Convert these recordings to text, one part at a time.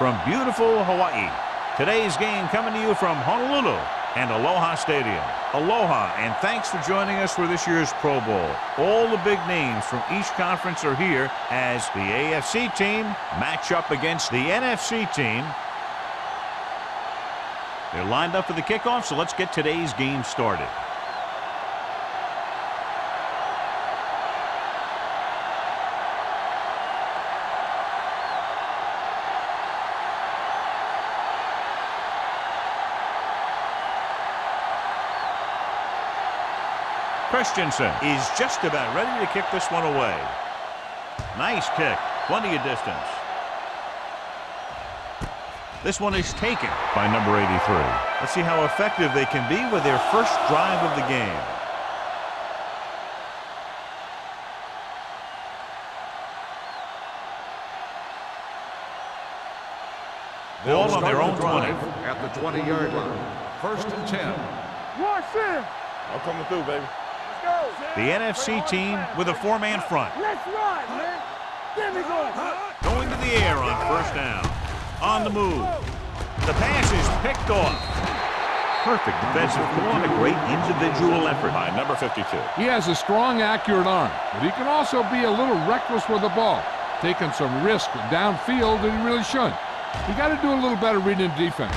from beautiful Hawaii. Today's game coming to you from Honolulu and Aloha Stadium. Aloha, and thanks for joining us for this year's Pro Bowl. All the big names from each conference are here as the AFC team match up against the NFC team. They're lined up for the kickoff, so let's get today's game started. Christensen is just about ready to kick this one away. Nice kick. Plenty of distance. This one is taken by number 83. Let's see how effective they can be with their first drive of the game. Ball on their own 20. At the 20-yard line. 1st and 10. Watch him. I'm coming through, baby. The NFC team with a four-man front. Let's ride, man. Get me going. Going to the air on first down. On the move. The pass is picked off. Perfect defensive call and a great individual effort by number 52. He has a strong, accurate arm, but he can also be a little reckless with the ball, taking some risk downfield that he really shouldn't. You got to do a little better reading defense.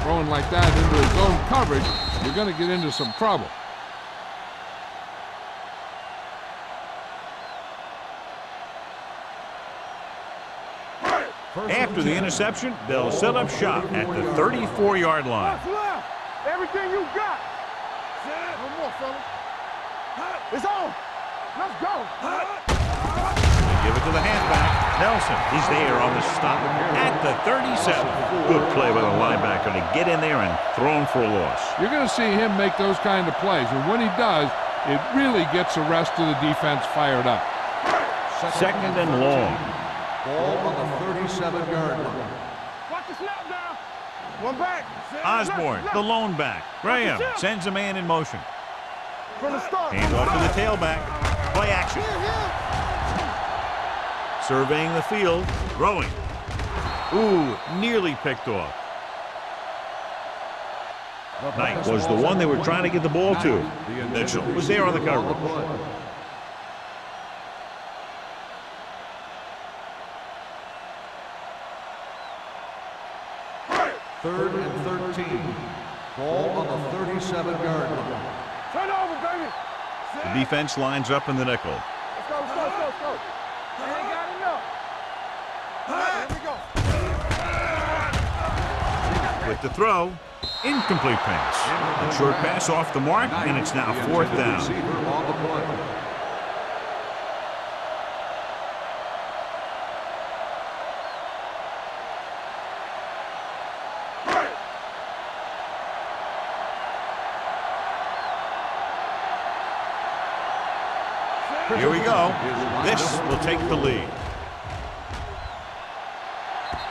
Throwing like that into his own coverage, you're going to get into some trouble. After the interception, they'll set up shop at the 34-yard line. Everything you got. One more, fella. It's on. Let's go. They give it to the halfback. Nelson is there on the stop at the 37. Good play by the linebacker to get in there and throw him for a loss. You're going to see him make those kind of plays, and when he does, it really gets the rest of the defense fired up. Second and long. Ball on the 37-yard line. Watch the snap down. One back. Osborne, the lone back. Graham sends a man in motion. From the start. Hand off to the tailback. Play action. Surveying the field. Throwing. Ooh, nearly picked off. Knight was the one they were trying to get the ball to. Mitchell was there on the coverage. Third and 13. Ball on the 37-yard line. Turn over, baby. The defense lines up in the nickel. Let's go, let's go, let's go. They ain't got enough. Here we go. With the throw, incomplete pass. A short pass off the mark, and it's now 4th down. Receiver on the play. Here we go. This will take the lead.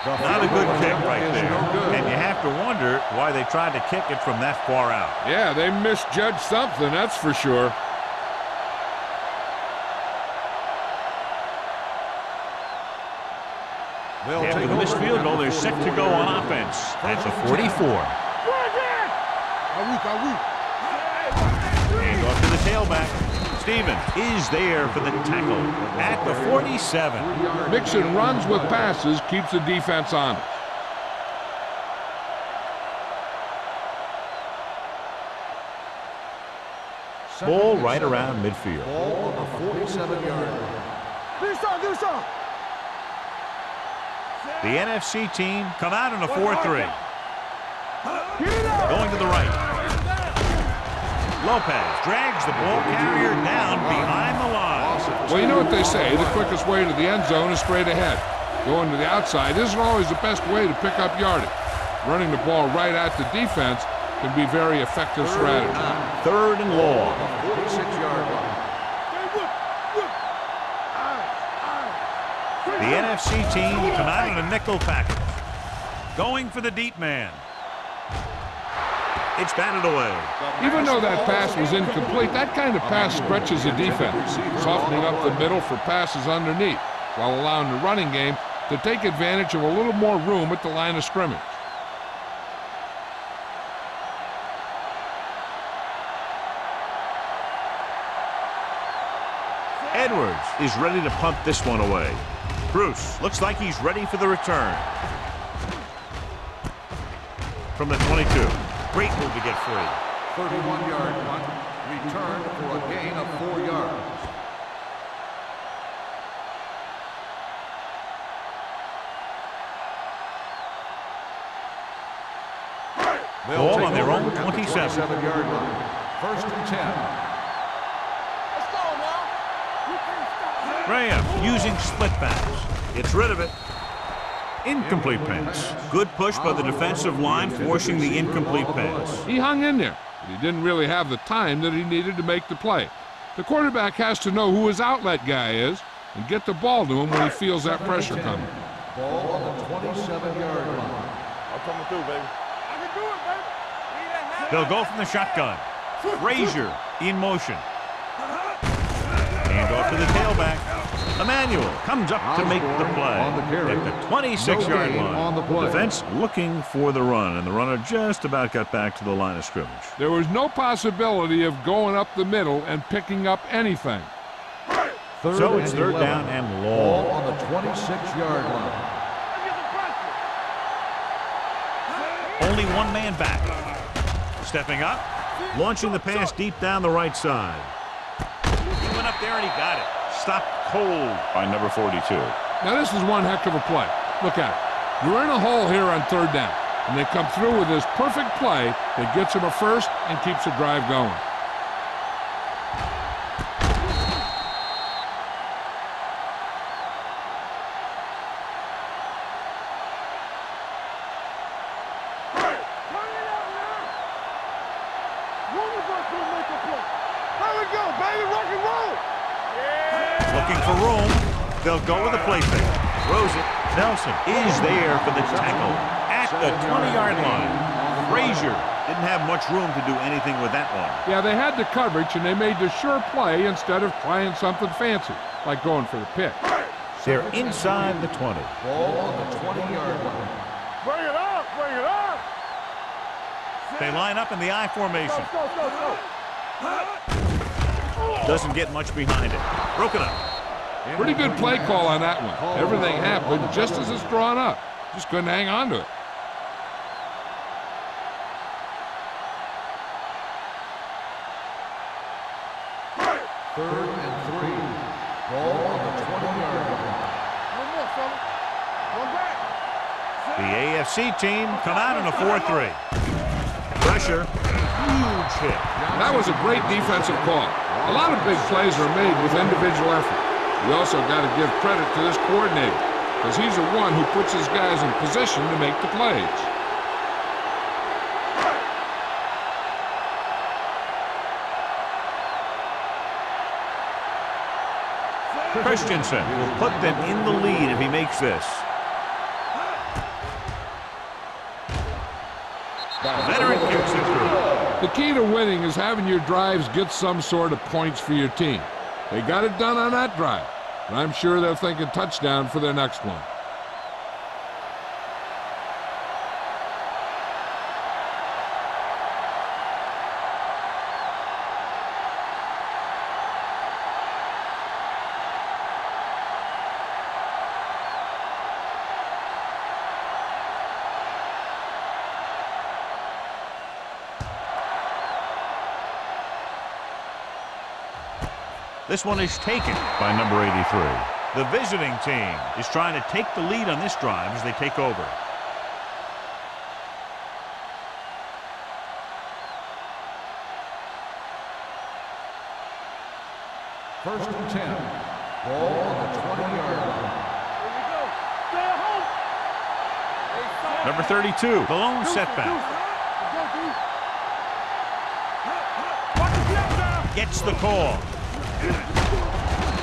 Not a good kick right there. And you have to wonder why they tried to kick it from that far out. Yeah, they misjudged something, that's for sure. After the missed field goal, they're set to go on offense at the 44. Hand off to the tailback. Stevens is there for the tackle at the 47. Mixing runs with passes keeps the defense honest. Ball right around midfield. Ball on the 47-yard line. Do some. The NFC team come out in a 4-3. Going to the right. Lopez drags the ball carrier down behind the line. Well, you know what they say, the quickest way to the end zone is straight ahead. Going to the outside isn't always the best way to pick up yardage. Running the ball right at the defense can be very effective strategy. 3rd and long. 46-yard line. The NFC team come out in a nickel package. Going for the deep man. It's batted away. Even though that pass was incomplete, that kind of pass stretches the defense, softening up the middle for passes underneath, while allowing the running game to take advantage of a little more room at the line of scrimmage. Edwards is ready to punt this one away. Bruce looks like he's ready for the return. From the 22. Great move to get free. 31-yard punt. Return for a gain of 4 yards. Ball on their own 27. 27-yard line. 1st and 10. Let's go now. You can't stop. Graham using split pass. Gets rid of it. Incomplete pass. Good push by the defensive line, forcing the incomplete pass. He hung in there, but he didn't really have the time that he needed to make the play. The quarterback has to know who his outlet guy is and get the ball to him when he feels that pressure coming. Ball on the 27-yard line. I'm coming through, baby. I can do it, baby. They'll go from the shotgun. Frazier in motion. Hand off to the tailback. Emmanuel comes up to make the play on the carry. at the 26-yard No gain line. on the play. Defense looking for the run, and the runner just about got back to the line of scrimmage. There was no possibility of going up the middle and picking up anything. So it's and 3rd 11. down and Ball long. on the 26-yard line. Only one man back. Stepping up, launching the pass deep down the right side. He went up there and he got it. Stopped cold by number 42. Now this is one heck of a play. Look at it. You're in a hole here on 3rd down, and they come through with this perfect play that gets them a first and keeps the drive going. Looking for room. They'll go with the play fake. Throws it. Nelson is there for the tackle at the 20-yard line. Frazier didn't have much room to do anything with that one. Yeah, they had the coverage, and they made the sure play instead of trying something fancy, like going for the pick. They're inside the 20. Ball on the 20-yard line. Bring it up, bring it up. They line up in the I formation. Go. Doesn't get much behind it. Broken up. Pretty good play call on that one. Everything happened just as it's drawn up. Just couldn't hang on to it. Third and 3. Ball on the 20-yard line. One more, fella. One back. The AFC team come out in a 4-3. Pressure. Huge hit. That was a great defensive call. A lot of big plays are made with individual effort. We also got to give credit to this coordinator, because he's the one who puts his guys in position to make the plays. Christensen will put them in the lead if he makes this. Veteran kicks it through. The key to winning is having your drives get some sort of points for your team. They got it done on that drive, and I'm sure they're thinking touchdown for their next one. This one is taken by number 83. The visiting team is trying to take the lead on this drive as they take over. First and 10. Ball on the 20-yard line. Here we go. Stay home. Number 32, the lone setback. Gets the call.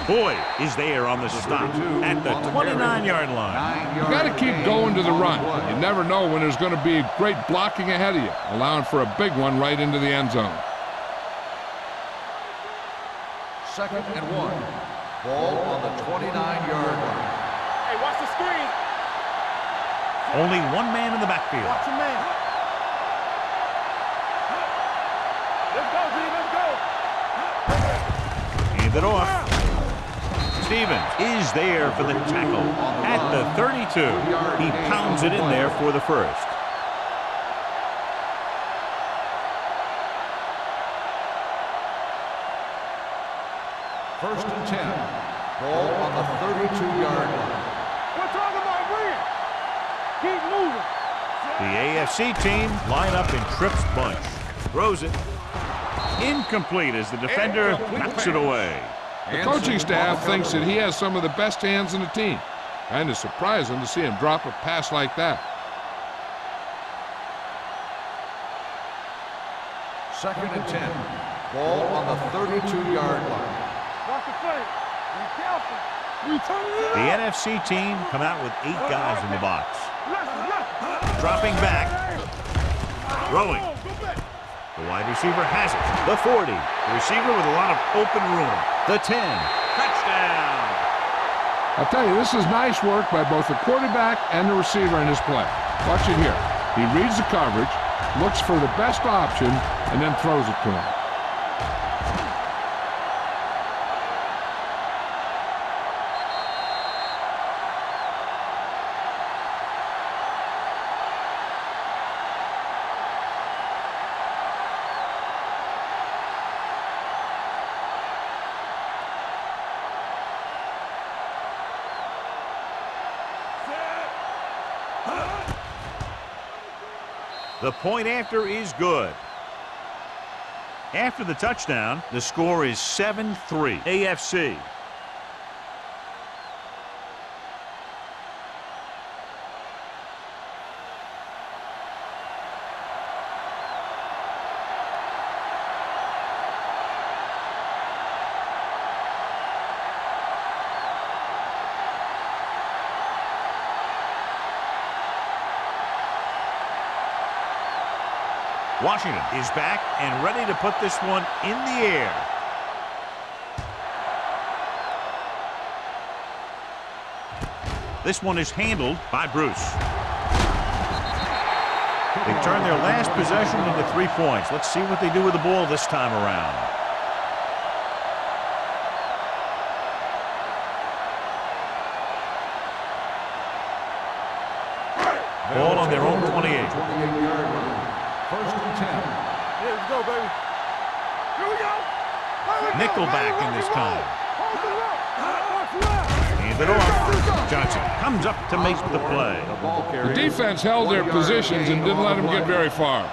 Boyd is there on the stop at the 29-yard line. You got to keep going to the run. You never know when there's going to be great blocking ahead of you, allowing for a big one right into the end zone. Second and 1. Ball on the 29-yard line. Hey, watch the screen. Only one man in the backfield. Watch your man. Let's go, G. Let's go. Hand it off. Stevens is there for the tackle at the 32. He pounds it in there for the first. First and 10. Ball on the 32-yard line. We're talking about win. Keep moving. The AFC team line up in Tripp's bunch. Throws it. Incomplete as the defender knocks it away. The coaching staff thinks that he has some of the best hands in the team. Kind of surprising to see him drop a pass like that. Second and 10. Ball on the 32-yard line. Watch the play. Be careful. We turn it The up. NFC team come out with 8 guys in the box. Left. Dropping back. Throwing. Go back. The wide receiver has it. The 40. The receiver with a lot of open room. The 10. Touchdown. I'll tell you, this is nice work by both the quarterback and the receiver in his play. Watch it here. He reads the coverage, looks for the best option, and then throws it to him. The point after is good. After the touchdown, the score is 7-3 AFC. Washington is back and ready to put this one in the air. This one is handled by Bruce. They turn their last possession into 3 points. Let's see what they do with the ball this time around. Ball on their own 28. 28-yard line. First and 10. Yeah, let's go, baby. Here we go. Nickelback in this time. Hold the rope. Watch left. Hand it off. Johnson comes up to make the play. The ball The carrier. defense held their 1 yard positions and gain didn't on let the them get play. very far.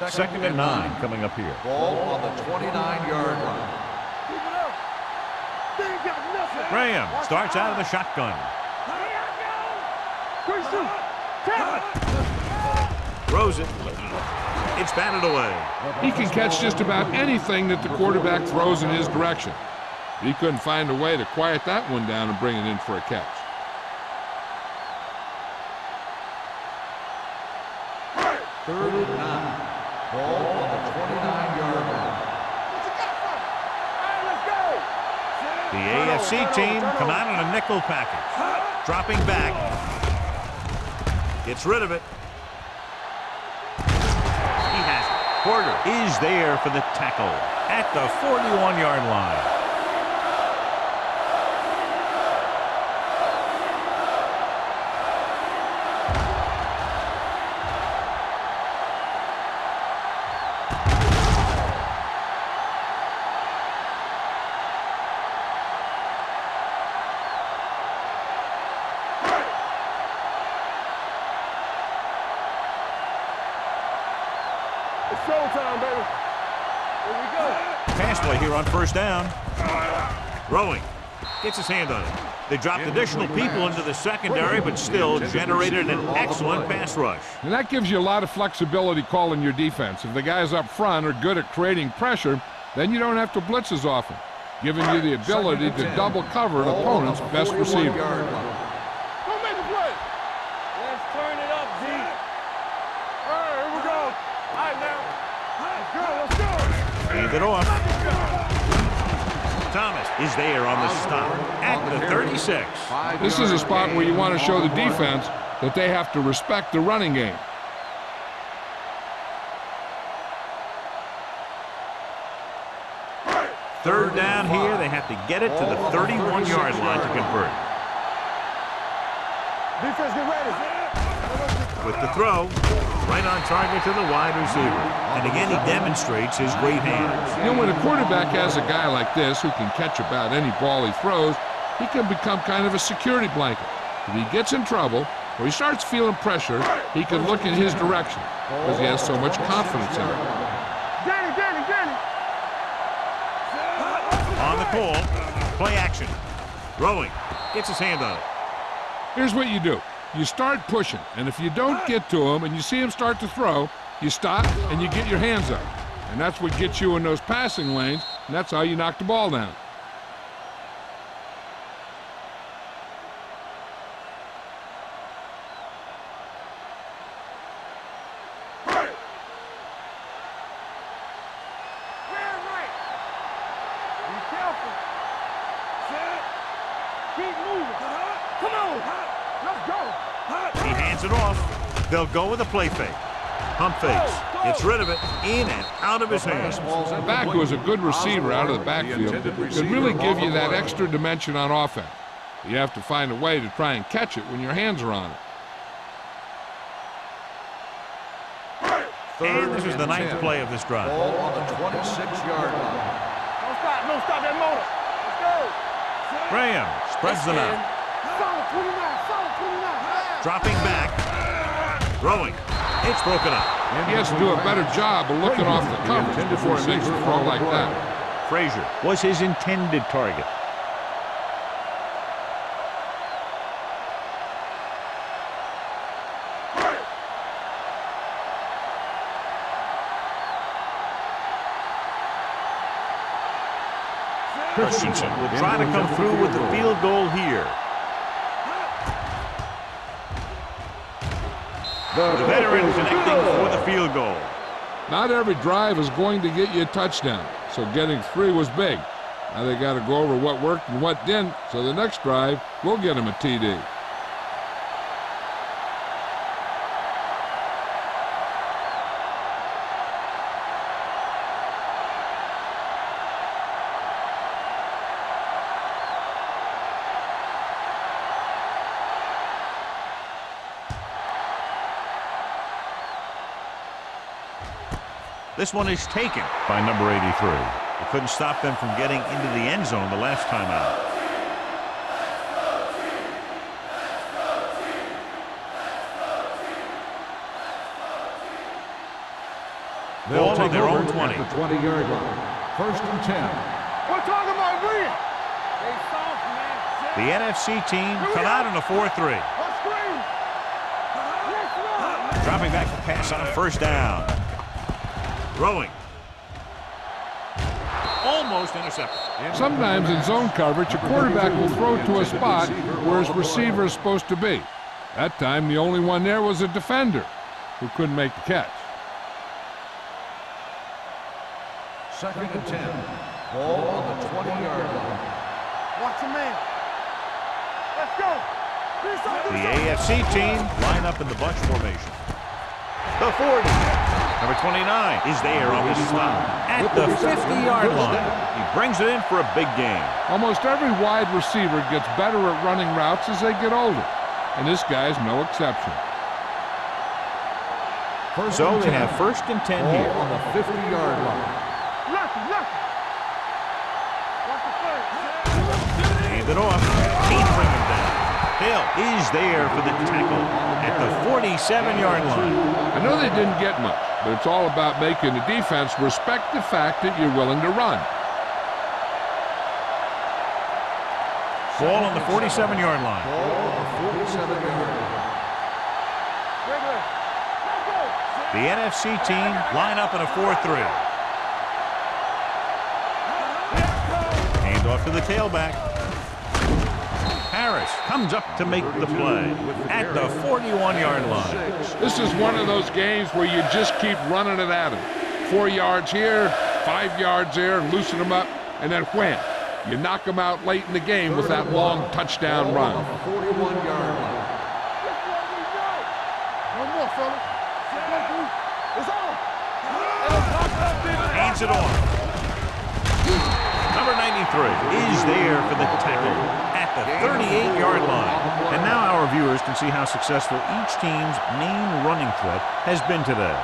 Second and 9 coming up here. Ball on the 29-yard line. Keep it up. They ain't got nothing. Graham starts out of the shotgun. Quick shoot. Tap it. Throws it. It's batted away. He can catch just about anything that the quarterback throws in his direction. He couldn't find a way to quiet that one down and bring it in for a catch. Third and 9. Ball on the 29-yard line. The AFC team come out in a nickel package. Dropping back. Gets rid of it. He has it. Porter is there for the tackle at the 41-yard line. It's showtime, baby. Here we go. Pass play here on first down. Throwing. Gets his hand on it. They dropped additional people into the secondary, but still generated an excellent pass rush. And that gives you a lot of flexibility calling your defense. If the guys up front are good at creating pressure, then you don't have to blitz as often, giving you the ability to double cover an opponent's best receiver. Go make the play. Let's turn it up, Z. All right, here we go. All right, now. Let's go. Hand it off. Thomas is there on the stop at the 36. This is a spot where you want to show the defense that they have to respect the running game. Third down here. They have to get it to the 31-yard line to convert. Defense, get ready. With the throw, right on target to the wide receiver. And again, he demonstrates his great hands. You know, when a quarterback has a guy like this who can catch about any ball he throws, he can become kind of a security blanket. If he gets in trouble or he starts feeling pressure, he can look in his direction because he has so much confidence in him. Danny. On the call, play action. Throwing, gets his hand on it. Here's what you do. You start pushing, and if you don't get to him and you see him start to throw, you stop and you get your hands up. And that's what gets you in those passing lanes, and that's how you knock the ball down. He hands it off. They'll go with a play fake. Pump fakes. Gets rid of it. In and out of his hands. The back who is a good receiver out of the backfield could really give you that extra dimension on offense. You have to find a way to try and catch it when your hands are on it. And this is the ninth play of this drive. Ball on the 26-yard line. Don't stop that motor. Let's go. Graham spreads them out. Solid 29. Dropping back. Throwing. It's broken up. He has to do a better job of looking off the coverage before he makes a throw like that. Frazier was his intended target. Christensen will try to come through with the field goal here. The veteran connecting for the field goal. Not every drive is going to get you a touchdown, so getting 3 was big. Now they got to go over what worked and what didn't, so the next drive will get him a TD. This one is taken by number 83. It couldn't stop them from getting into the end zone the last time out. Ball on their own 20. The 20-yard line. First and 10. We're talking about green. They soft, man. The NFC team come out in a 4-3. Let's screen. Let's Dropping back to pass on first down. Throwing. Almost intercepted. Sometimes in zone coverage, a quarterback will throw to a spot where his receiver is supposed to be. That time, the only one there was a defender who couldn't make the catch. Second and 10. Ball on the 20-yard line. Watch your man. Let's go. The AFC team line up in the bunch formation. The 40. Number 29 is there on the stop at the 50-yard line. He brings it in for a big game. Almost every wide receiver gets better at running routes as they get older, and this guy's no exception. So they have first and 10 here. Ball on the 50-yard line. Lucky. Watch the first. Hand it off. Can't bring him down. Hill is there for the tackle at the 47-yard line. I know they didn't get much, but it's all about making the defense respect the fact that you're willing to run. Ball on the 47-yard line. Ball on the 47-yard line. The NFC team line up in a 4-3. Hand off to the tailback. Harris comes up to make the play at the 41-yard line. This is one of those games where you just keep running it at him. 4 yards here, 5 yards there and loosen them up, and then wham, you knock them out late in the game with that long touchdown run. 41-yard line. One more, fellas. It's on. Hands it off. Number 93 is there for the tackle at the 38-yard line. And now our viewers can see how successful each team's main running threat has been today.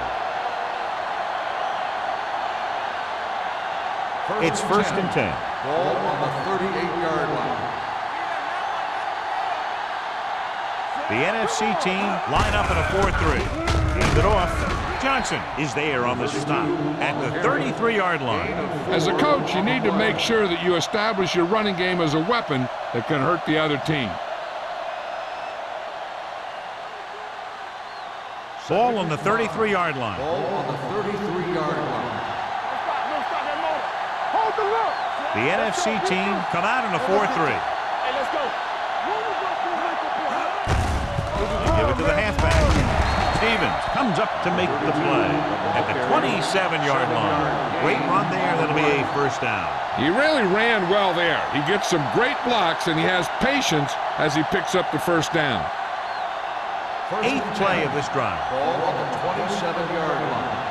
It's first and 10. Ball on the 38-yard line. The NFC team line up in a 4-3. Hand it off. Johnson is there on the stop at the 33-yard line. As a coach, you need to make sure that you establish your running game as a weapon that can hurt the other team. Ball on the 33-yard line. Ball on the 33-yard line. Hold the look. The NFC team come out in a 4-3. Hey, let's go. Give it to the halfback. Stevens comes up to make the play at the 27-yard line. Great run there. That'll be a first down. He really ran well there. He gets some great blocks, and he has patience as he picks up the first down. Eighth play of this drive. Ball on the 27-yard line.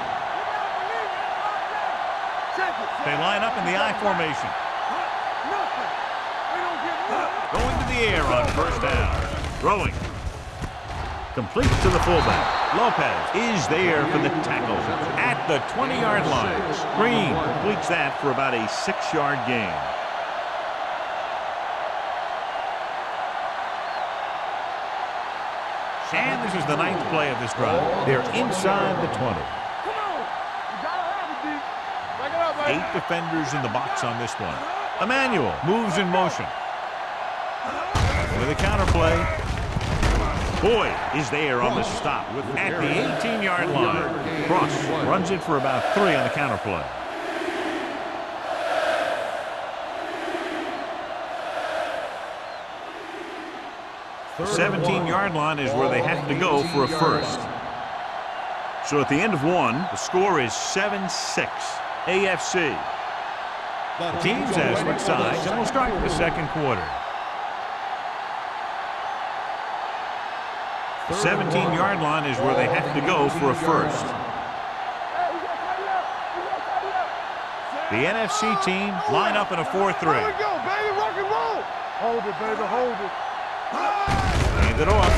They line up in the I formation. Going to the air on first down. Throwing. Complete to the fullback. Lopez is there for the tackle at the 20-yard line. Green completes that for about a 6-yard gain. And this is the 9th play of this drive. They're inside the 20. 8 defenders in the box on this one. Emmanuel moves in motion. With a counter play. Boyd is there on the stop at the 18-yard line. Cross runs it for about 3 on the counter play. The 17-yard line is where they have to go for a first. So at the end of 1, the score is 7-6 AFC. The teams have switched sides and will start the second quarter. The 17-yard line is where they have to go for a first. The NFC team line up in a 4-3. There we go, baby. Rock and roll. Hold it, baby. Hold it. Hand it off.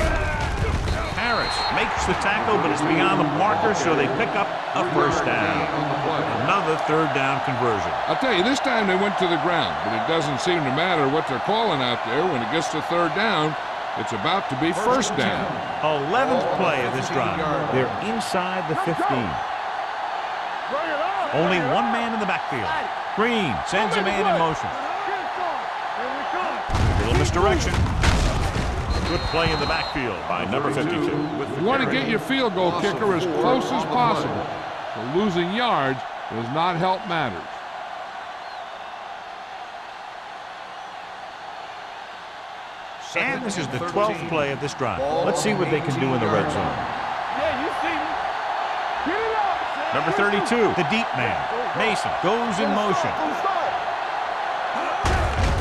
Harris makes the tackle, but it's beyond the marker, so they pick up a first down. Another third down conversion. I'll tell you, this time they went to the ground, but it doesn't seem to matter what they're calling out there. When it gets to third down, it's about to be first down. 11th play of this drive. They're inside the 15. Only one man in the backfield. Green sends a man in motion. A little misdirection. Good play in the backfield by number 52. You want to get your field goal kicker as close as possible, so losing yards does not help matters. And this is the 12th play of this drive. Let's see what they can do in the red zone. Yeah, you see me. Get it up. Number 32, the deep man. Mason goes in motion.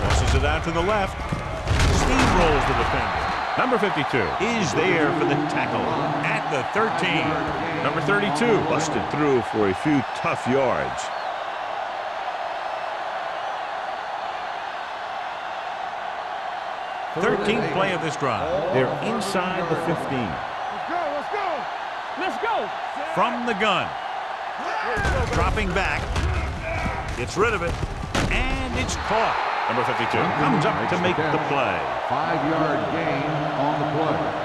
Tosses it out to the left. Steamrolls the defender. Number 52 is there for the tackle at the 13. Number 32 busted through for a few tough yards. Thirteenth play of this drive. They're inside the 15. Let's go. Let's go. Let's go. From the gun. Dropping back. Gets rid of it. And it's caught. Number 52 comes up to make the play. 5-yard gain on the play.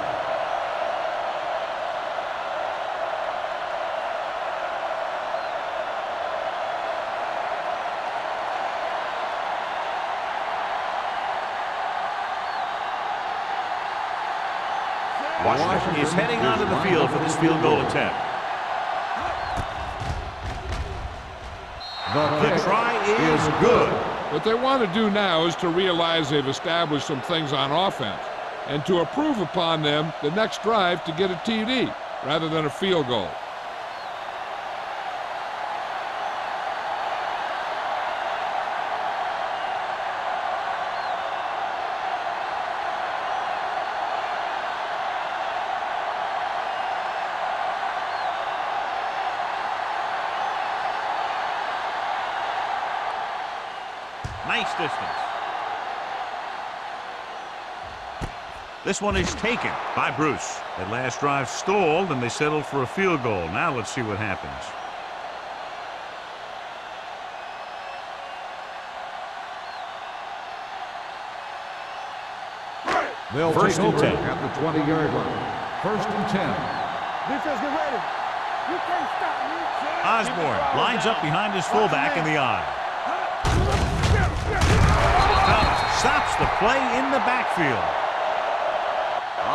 Washington is heading onto the field for this field goal attempt. The try is good. What they want to do now is to realize they've established some things on offense and to improve upon them the next drive to get a TD rather than a field goal. Nice distance. This one is taken by Bruce. That last drive stalled, and they settled for a field goal. Now let's see what happens. They'll First take and over 10. at the 20-yard line. First and 10. Defense, get ready. You can't stop me. Osborne lines up behind his fullback in the eye. Thomas stops the play in the backfield.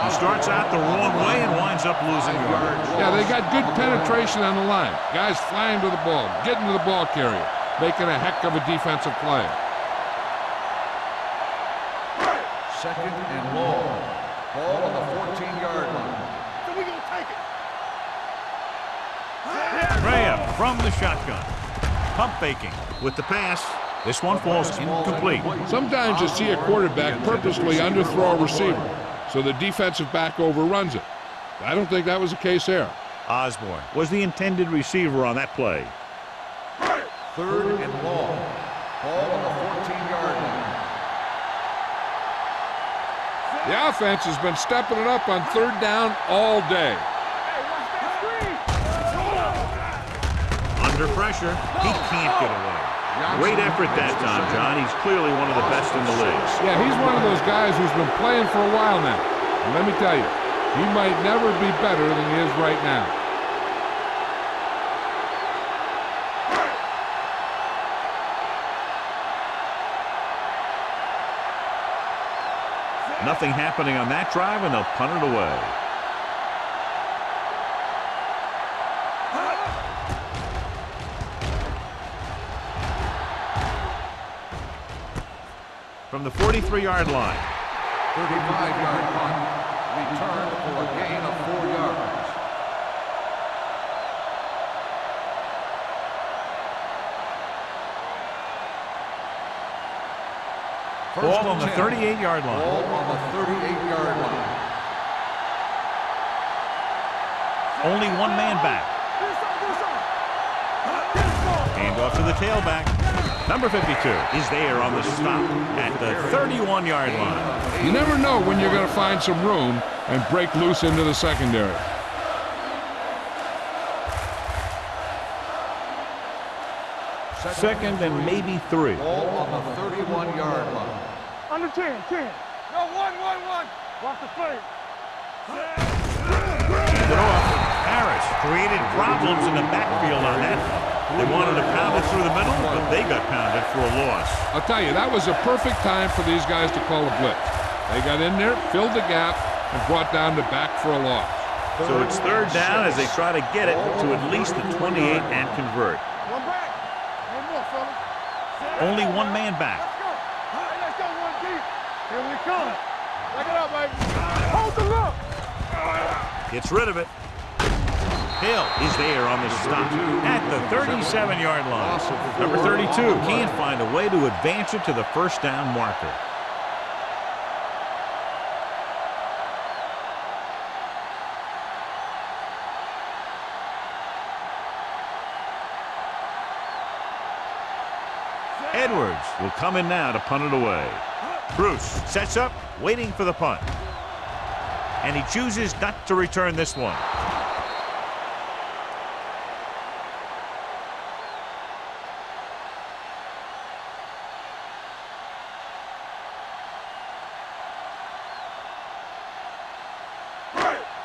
He starts out the wrong way and winds up losing yards. Yeah, they got good penetration on the line. Guys flying to the ball, getting to the ball carrier, making a heck of a defensive play. Second and long. Ball on the 14-yard line. So we gonna take it. Graham from the shotgun. Pump faking with the pass. This one falls incomplete. Sometimes you see a quarterback purposely underthrow a receiver, so the defensive back overruns it. I don't think that was the case there. Osborne was the intended receiver on that play. Third and long. Ball on the 14-yard line. The offense has been stepping it up on third down all day. Under pressure, he can't get away. Great effort that time, John. He's clearly one of the best in the league. Yeah, he's one of those guys who's been playing for a while now. And let me tell you, he might never be better than he is right now. Nothing happening on that drive, and they'll punt it away. From the 43-yard line. 35-yard punt. Return for a gain of 4 yards. Ball on the 38-yard line. Ball on the 38-yard line. Only one man back. Hand off to the tailback. Number 52 is there on the stop at the 31-yard line. You never know when you're going to find some room and break loose into the secondary. Second and maybe 3. Ball on the 31-yard line. Under 10. No, 1. Watch the play. Hand it off. Harris created problems in the backfield on that. They wanted to pound it through the middle, but they got pounded for a loss. I'll tell you, that was a perfect time for these guys to call a blitz. They got in there, filled the gap, and brought down the back for a loss. So it's third down as they try to get it to at least the 28 and convert. One back. One more, fellas. Only one man back. Let's go. Hey, let's go, one deep. Here we come. Back it up, baby. Hold the look. Gets rid of it. Hill is there on the stop at the 37-yard line. Number 32 can't find a way to advance it to the first down marker. Edwards will come in now to punt it away. Bruce sets up, waiting for the punt. And he chooses not to return this one.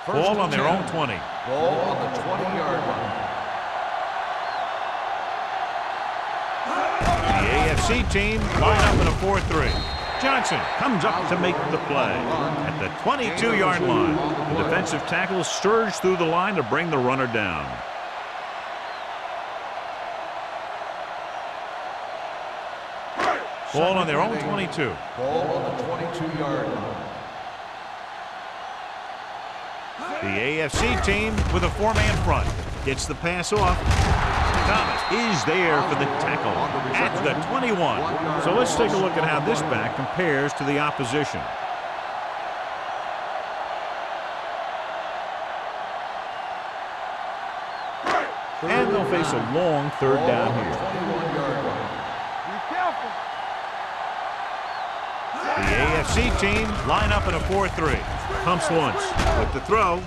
Ball on their own 20. Ball on the 20-yard line. The AFC team line up in a 4-3. Johnson comes up to make the play at the 22-yard line. The defensive tackle surged through the line to bring the runner down. Ball on their own 22. Ball on the 22-yard line. The AFC team with a four-man front gets the pass off. Thomas is there for the tackle at the 21. So let's take a look at how this back compares to the opposition. And they'll face a long third down here. Be careful. The AFC team line up in a 4-3. Pumps once with the throw.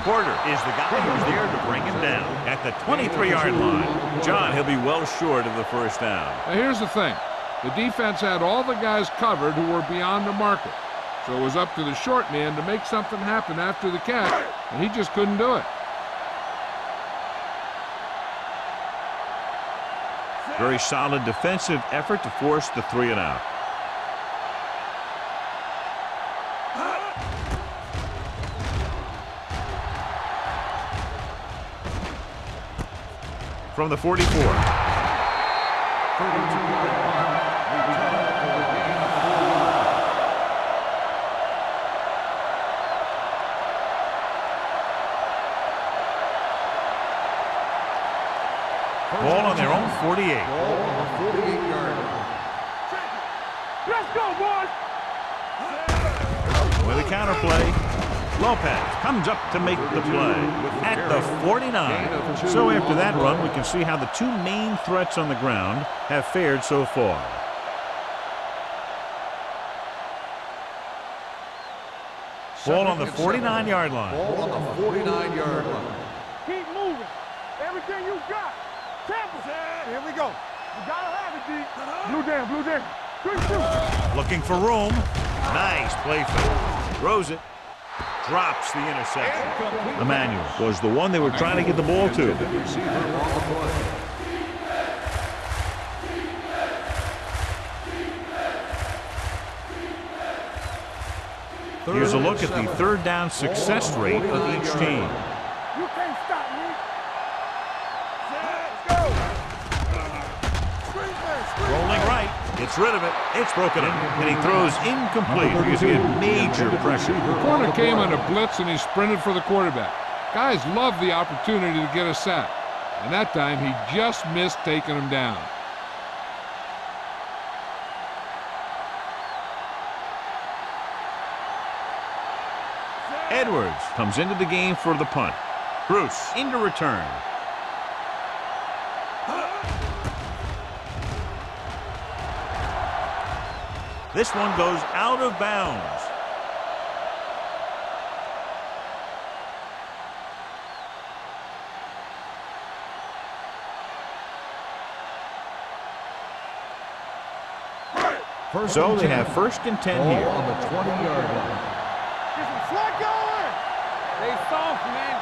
Porter is the guy who's there to bring him down at the 23-yard line. John, he'll be well short of the first down. Now here's the thing. The defense had all the guys covered who were beyond the marker. So it was up to the short man to make something happen after the catch, and he just couldn't do it. Very solid defensive effort to force the 3-and-out. From the 44. 32-yard punt. Return for a gain of 4 yards. Ball on their own 48. Ball on the 48-yard line. Let's go, boys. With a counterplay, Lopez comes up to make the play at the 49. So after that run, we can see how the two main threats on the ground have fared so far. Ball on the 49-yard line. Ball on the 49-yard line. Keep moving. Everything you got. Temple. Here we go. You gotta have it, D. Blue down, blue down. 3-2. Looking for room. Nice play fake. Throws it. Drops the interception. Emmanuel was the one they were trying to get the ball to. Here's a look at the third down success rate of each team. You can't stop me. Rolling right. Gets rid of it. It's broken up. And he throws incomplete because he had major pressure. The corner came on a blitz and he sprinted for the quarterback. Guys love the opportunity to get a sack. And that time he just missed taking him down. Edwards comes into the game for the punt. Bruce into return. This one goes out of bounds. So they have first and 10 Ball here. on the 20-yard line. Get some slack going. They soft, man.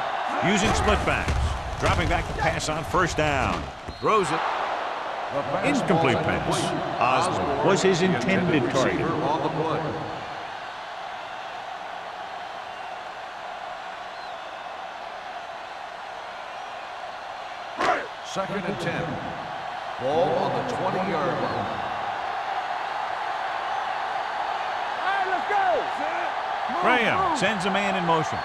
Using split backs. Dropping back to pass on first down. Throws it. Incomplete pass. Osborne was his intended target. On the play. Second and 10. Ball on the 20-yard line. All right, let's go. Graham sends a man in motion.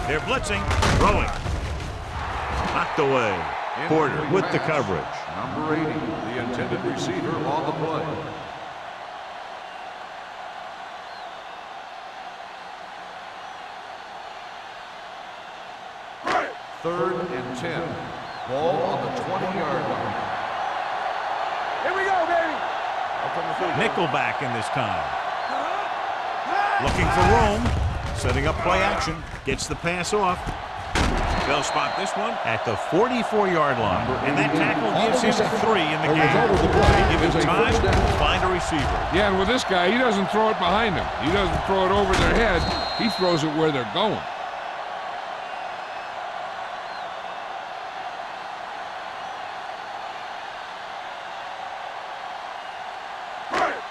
They're blitzing. Throwing. Knocked away. Porter with the coverage. Number 80, the intended receiver on the play. Third and 10. Ball on the 20-yard line. Here we go, baby. Nickelback in this time. Looking for room. Setting up play action. Gets the pass off. They'll spot this one at the 44-yard line. And that tackle gives him 3 in the game. They give him time to find a receiver. Yeah, and with this guy, he doesn't throw it behind him. He doesn't throw it over their head. He throws it where they're going.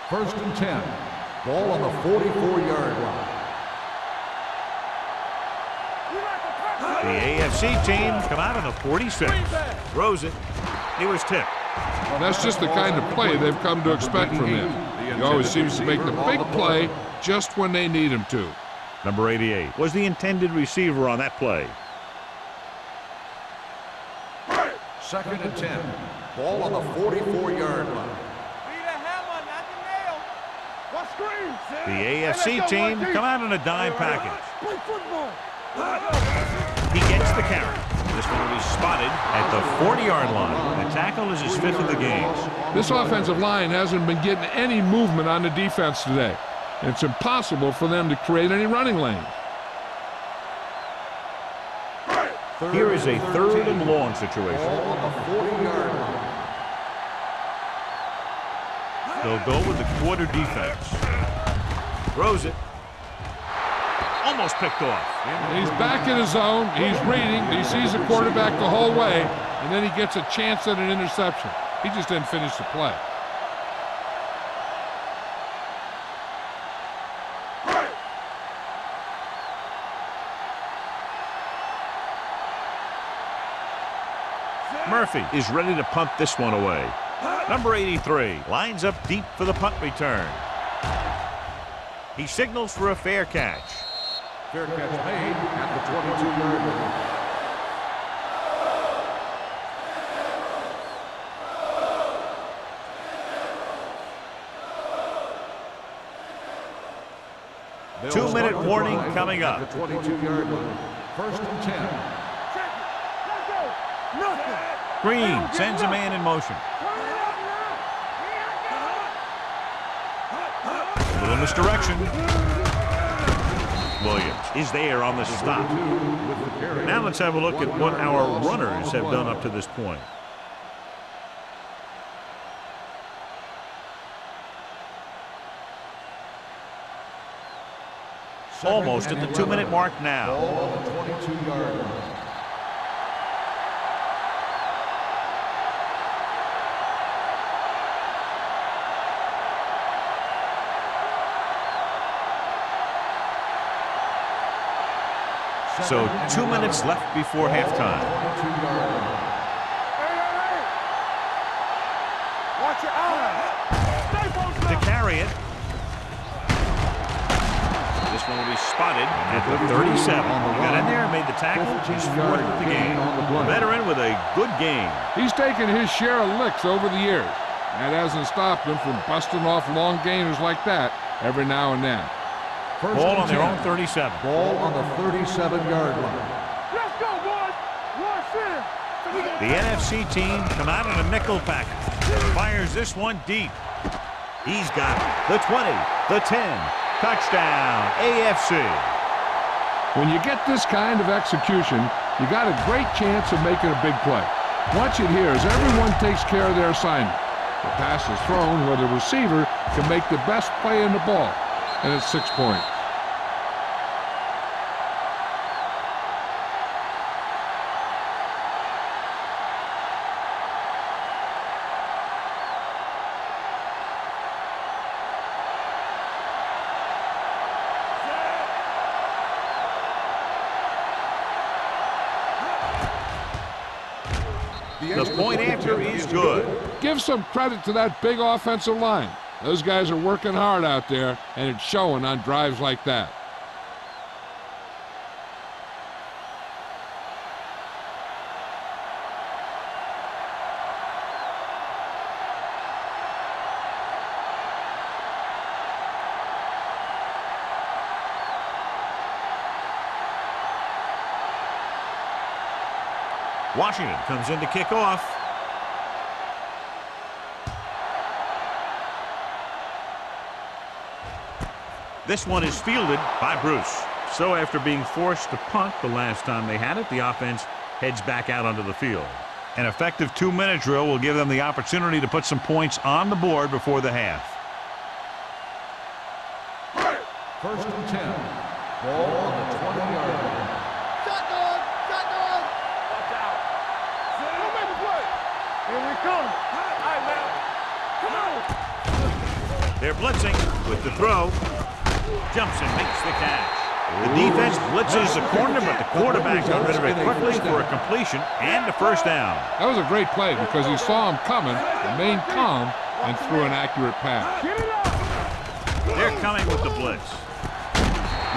First and 10. Ball on the 44-yard line. The AFC team come out of the 46. Throws it. He was tipped. Well, that's just the kind of play they've come to expect from him. He always seems to make the big play just when they need him to. Number 88 was the intended receiver on that play. Second and 10. Ball on the 44-yard line. The AFC team come out in a dime package. Play football. He gets the carry. This one will be spotted at the 40-yard line. The tackle is his 5th of the game. This offensive line hasn't been getting any movement on the defense today. It's impossible for them to create any running lanes. Here is a 3rd and long situation. Ball on the 40-yard line. They'll go with the quarter defense. Throws it. Almost picked off. He's back in his zone. He's reading. He sees the quarterback the whole way, and then he gets a chance at an interception. He just didn't finish the play. Murphy is ready to punt this one away. Number 83 lines up deep for the punt return. He signals for a fair catch. Fair catch made at the 22-yard line. Two-minute warning coming up. At the 22-yard line. 1st and 10. Green sends a man in motion. A little misdirection. Williams is there on the stop. Now let's have a look at what our runners have done up to this point. Almost at the 2-minute mark now. Ball on the 22-yard line. So 2 minutes left before halftime. Watch your eyes. To carry it. This one will be spotted at the 37. He got in there and made the tackle. His 4th of the game. The veteran with a good game. He's taken his share of licks over the years. That hasn't stopped him from busting off long gainers like that every now and then. Ball on their own 37. Ball on the 37-yard line. Let's go, boys. The NFC team come out in a nickel package. Fires this one deep. He's got the 20, the 10. Touchdown, AFC. When you get this kind of execution, you got a great chance of making a big play. Watch it here as everyone takes care of their assignment. The pass is thrown where the receiver can make the best play in the ball, and it's 6 points. The point after is good. Give some credit to that big offensive line. Those guys are working hard out there, and it's showing on drives like that. Washington comes in to kick off. This one is fielded by Bruce. So after being forced to punt the last time they had it, the offense heads back out onto the field. An effective 2-minute drill will give them the opportunity to put some points on the board before the half. 1st and 10. Ball on the 20-yard line. Here we come. All right, man. Come on. They're blitzing with the throw. Jumps and makes the catch. The defense blitzes the corner, but the quarterback got rid of it quickly for a completion and a first down. That was a great play because he saw him coming, remained calm, and threw an accurate pass. Get it up. They're coming with the blitz.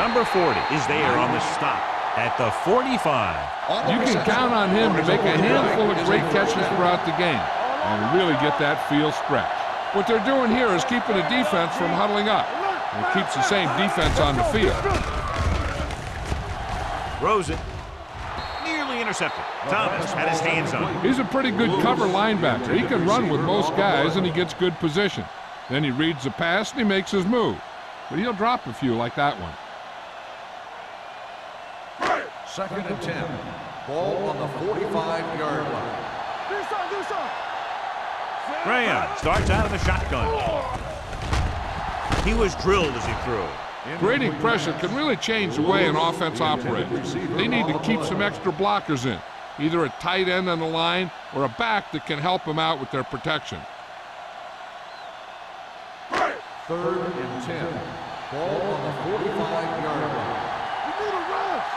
Number 40 is there on the stop at the 45. You can count on him to make a handful of great catches throughout the game and really get that field stretch. What they're doing here is keeping the defense from huddling up. And it keeps the same defense on the field. Throws it. Nearly Nearly intercepted. Thomas had his hands on it. He's a pretty good cover linebacker. He can run with most guys, and he gets good position. Then he reads the pass, and he makes his move. But he'll drop a few like that one. 2nd and 10. Ball on the 45-yard line. Do some. Graham starts out of the shotgun. He was drilled as he threw. Grading pressure can really change the way an offense operates. They need to keep some extra blockers in, either a tight end on the line or a back that can help them out with their protection. 3rd and 10. Ball on the 45-yard line. You need a rush.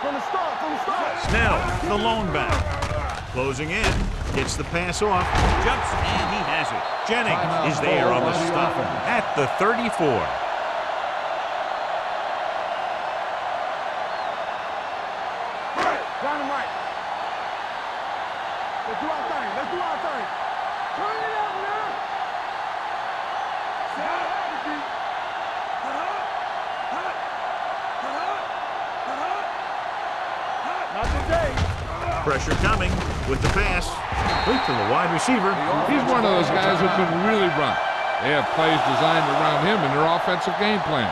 From the start. Snell, the lone back. Closing in, gets the pass off, jumps, and he has it. Jennings is there on the stop at the 34. Dynamite. Let's do our thing. Turn it up now. Not today. Pressure coming with the pass. Quick to the wide receiver. He's one of those guys who can really run. They have plays designed around him in their offensive game plan.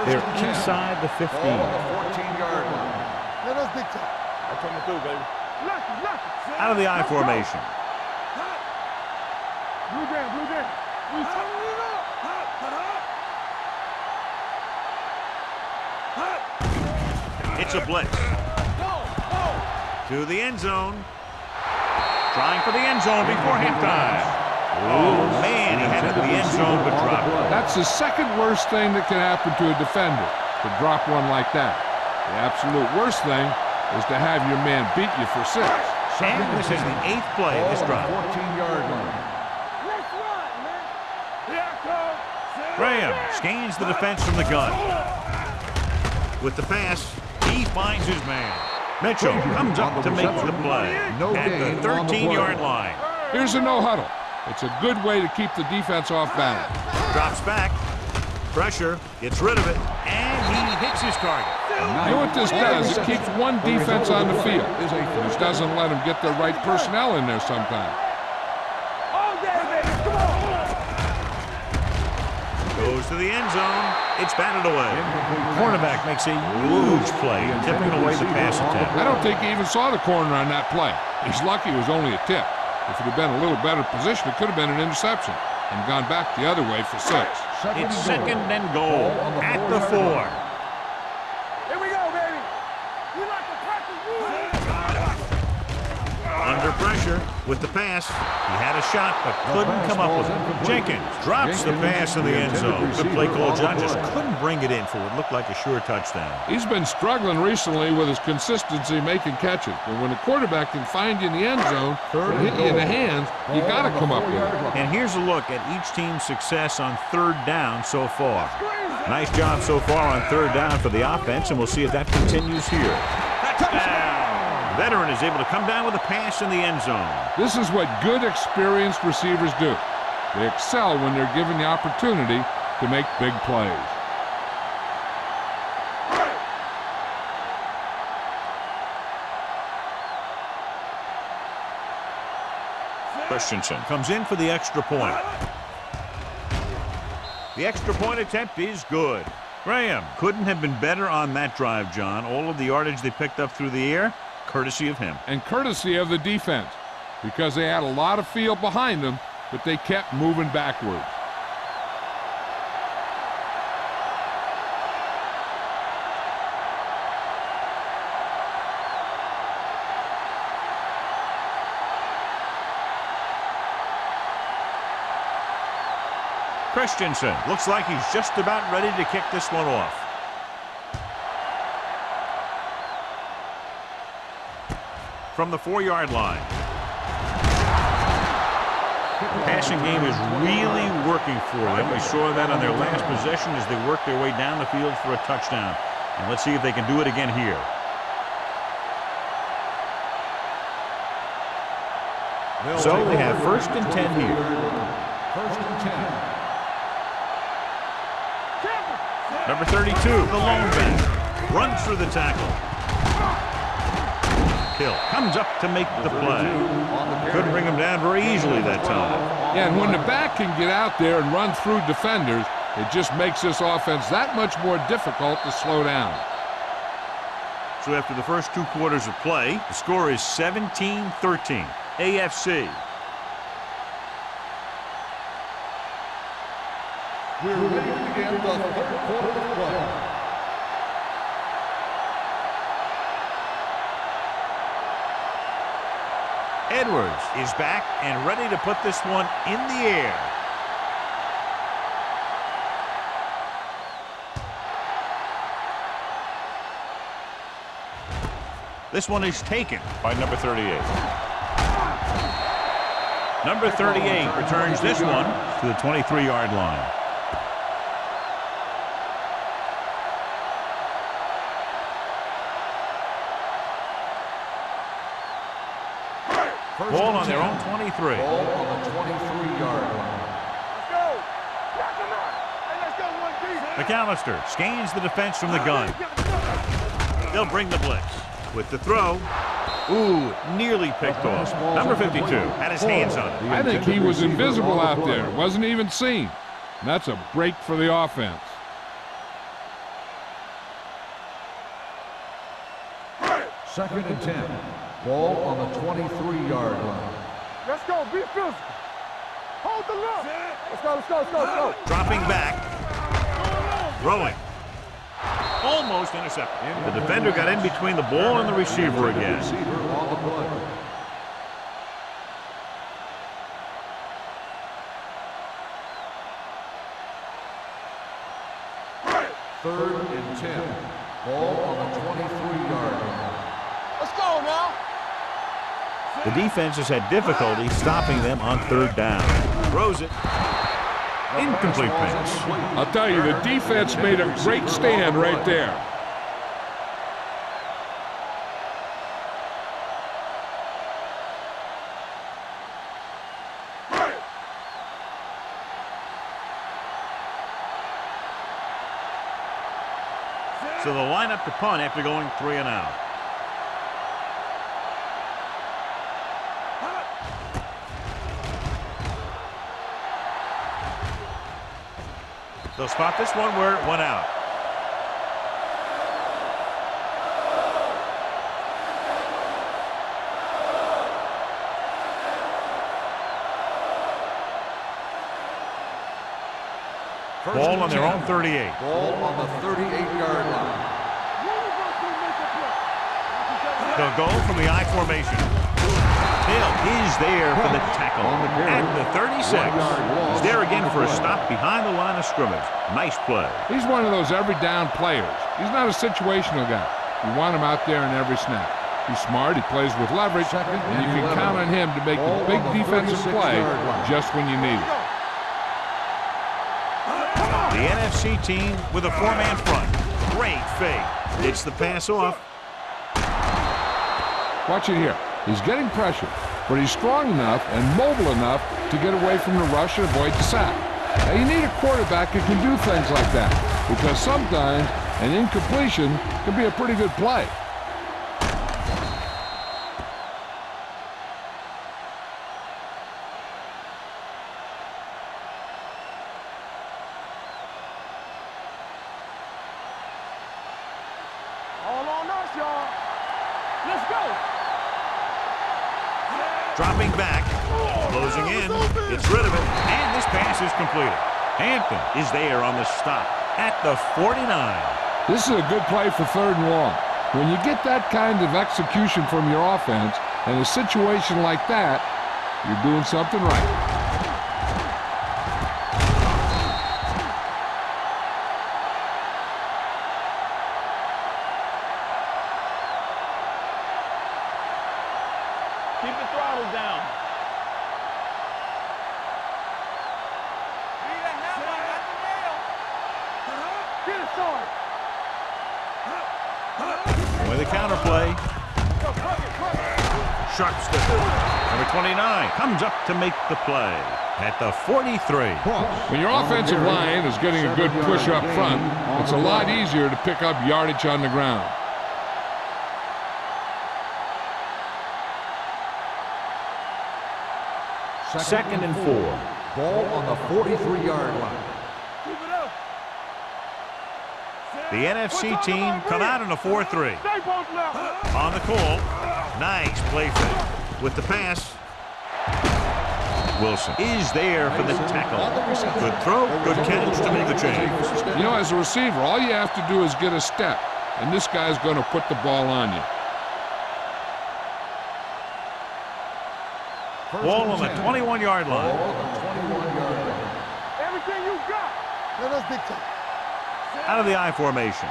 They're inside the 15. Ball on the 14-yard line. Let us big time. I'm coming through, baby. Lucky. Out of the I formation. Blue jam. We turn it up. It's a blitz. To the end zone. Trying for the end zone before halftime. Oh, man, he had it in the end zone but dropped it. That's the second worst thing that can happen to a defender, to drop one like that. The absolute worst thing is to have your man beat you for 6. And this is the 8th play of this drive. 14-yard line. Let's run, man. Here I come. Graham scans the defense from the gun. With the pass, he finds his man. Mitchell comes up to make the play at the 13-yard line. Here's a no-huddle. It's a good way to keep the defense off balance. Drops back. Pressure. Gets rid of it. And he hits his target. You know what this does? It keeps one defense on the field. It doesn't let them get the right personnel in there sometimes. All day, baby. Come on. Goes to the end zone. It's batted away. Cornerback makes a huge play, tipping away the pass attempt. I don't think he even saw the corner on that play. He's lucky it was only a tip. If it had been a little better position, it could have been an interception and gone back the other way for 6. It's 2nd and goal at the 4. Here we go, baby. You like to practice rules? Under pressure with the pass. He had a shot but couldn't come up with it. Jenkins drops the pass in the end zone. Good play call. John just couldn't bring it in for what looked like a sure touchdown. He's been struggling recently with his consistency making catches. But when a quarterback can find you in the end zone and hit you in the hands, you got to come up with it. And here's a look at each team's success on 3rd down so far. Nice job so far on 3rd down for the offense, and we'll see if that continues here. Touchdown! The veteran is able to come down with a pass in the end zone. This is what good, experienced receivers do. They excel when they're given the opportunity to make big plays. Christensen comes in for the extra point. The extra point attempt is good. Graham couldn't have been better on that drive, John. All of the yardage they picked up through the air, courtesy of him. And courtesy of the defense, because they had a lot of field behind them, but they kept moving backwards. Christensen looks like he's just about ready to kick this one off. From the 4-yard line. The passing game is really working for them. We saw that on their last possession as they worked their way down the field for a touchdown. And let's see if they can do it again here. So they have 1st and 10 here. 1st and 10. Number 32, the lone back. Runs through the tackle. Hill comes up to make the play. Couldn't bring him down very easily that time. Yeah, and when the back can get out there and run through defenders, it just makes this offense that much more difficult to slow down. So after the first 2 quarters of play, the score is 17-13. AFC. We're ready to begin the third quarter of play. Edwards is back and ready to put this one in the air. This one is taken by number 38. Number 38 returns this one to the 23-yard line. Ball on their own 23. Ball on the 23-yard line. Let's go. Knock him out. Hey, let's go, 1D. McAllister scans the defense from the gun. They'll bring the blitz. With the throw. Ooh, nearly picked off. Number 52 had his hands on it. I think he was invisible out there. Wasn't even seen. And that's a break for the offense. Second and 10. Ball on the 23-yard line. Let's go. Be physical. Hold the look. Let's go, let's go, let's go, let's go. Dropping back. Throwing. Almost intercepted. The defender got in between the ball and the receiver again. Receiver on the play. Third and 10. Ball on the 23-yard line. Let's go now. The defense has had difficulty stopping them on third down. Throws it. Incomplete pass. I'll tell you, the defense made a great stand right there. So they'll line up to punt after going 3 and out. They'll spot this one where it went out. Ball on their own 38. Ball on the 38-yard line. They'll go from the I formation. Hill is there for the tackle at the 36. He's there again for a stop behind the line of scrimmage. Nice play. He's one of those every down players. He's not a situational guy. You want him out there in every snap. He's smart, he plays with leverage, and you can count on him to make the big defensive play just when you need it. The NFC team with a 4-man front. Great fake. It's the pass off. Watch it here. He's getting pressure, but he's strong enough and mobile enough to get away from the rush and avoid the sack. Now, you need a quarterback who can do things like that, because sometimes an incompletion can be a pretty good play. All on us, y'all. Let's go. Dropping back, closing in, it's rid of it, and this pass is completed. Hampton is there on the stop at the 49. This is a good play for 3rd and long. When you get that kind of execution from your offense in a situation like that, you're doing something right. Keep the throttle down. Get it, son. With the counter play. Sharp step. Number 29 comes up to make the play. At the 43. When your offensive line is getting a good push up front, it's a lot easier to pick up yardage on the ground. Second and 4. Ball on the 43-yard line. The NFC team come out in a 4-3. On the call. Nice play fake. With the pass. Wilson is there for the tackle. Good throw, good catch to make the change. You know, as a receiver, all you have to do is get a step, and this guy's going to put the ball on you. Ball on the 21-yard line. Everything you got. That's big time. Out of the I formation.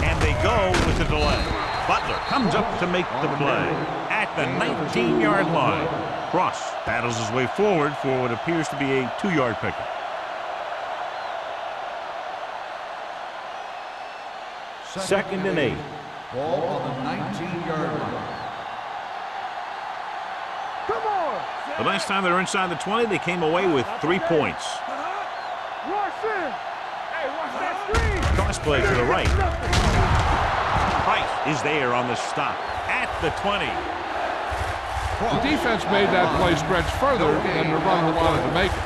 And they go with the delay. Butler comes up to make the play at the 19-yard line. Cross battles his way forward for what appears to be a 2-yard pickup. Second and 8. Ball on the 19-yard line. Come on. The last time they were inside the 20, they came away with 3 points. Rush in. Hey, watch that screen. Cross play to the right. Price is there on the stop at the 20. The defense made that play stretch further than the runner wanted to make it.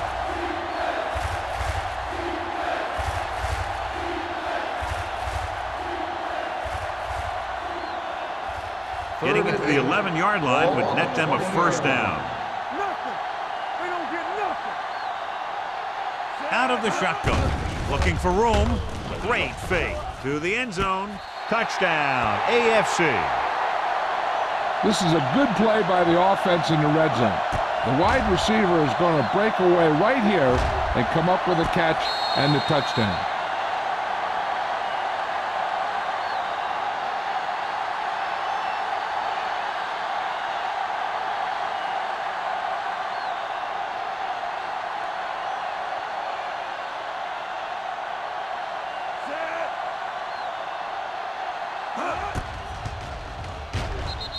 Getting into the 11-yard line would net them a first down. Nothing. They don't get nothing. Out of the shotgun. Looking for room. Great fake. To the end zone. Touchdown, AFC. This is a good play by the offense in the red zone. The wide receiver is going to break away right here and come up with a catch and the touchdown.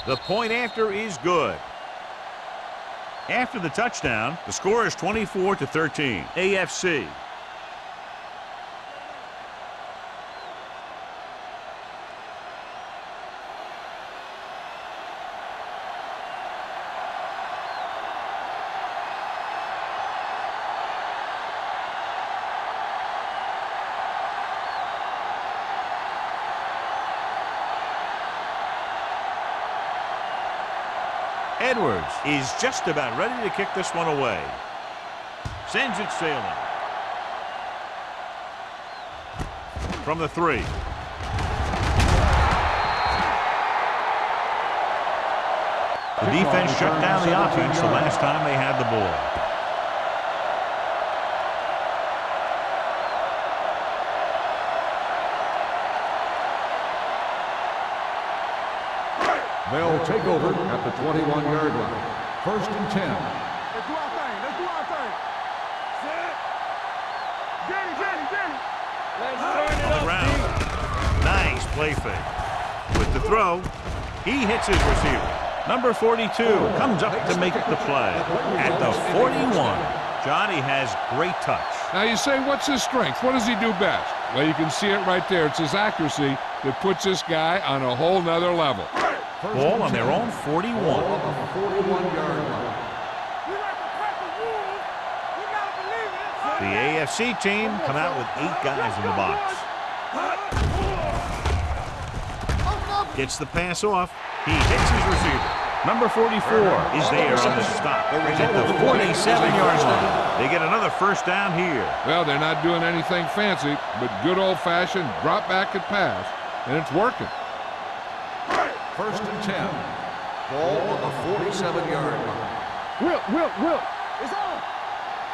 The point after is good. After the touchdown, the score is 24-13. AFC. Edwards is just about ready to kick this one away. Sends it sailing. From the 3. The defense shut down the offense the last time they had the ball. They'll take over at the 21-yard line. First and 10. Let's do our thing. Let's do our thing. Set. Danny. Let's turn it On the up, ground. Nice play fake. With the throw, he hits his receiver. Number 42 comes up to make the play. At the 41, Johnny has great touch. Now you say, what's his strength? What does he do best? Well, you can see it right there. It's his accuracy that puts this guy on a whole nother level. Ball on their own 41. Ball on the 41-yard line. We like to crack the rules. We gotta believe it. The AFC team come out with 8 guys in the box. Gets the pass off. He hits his receiver. Number 44 is there on the stop. At the 47-yard line. They get another first down here. Well, they're not doing anything fancy, but good old-fashioned drop back and pass, and it's working. First and 10. Ball on the 47-yard line. Will. It's on.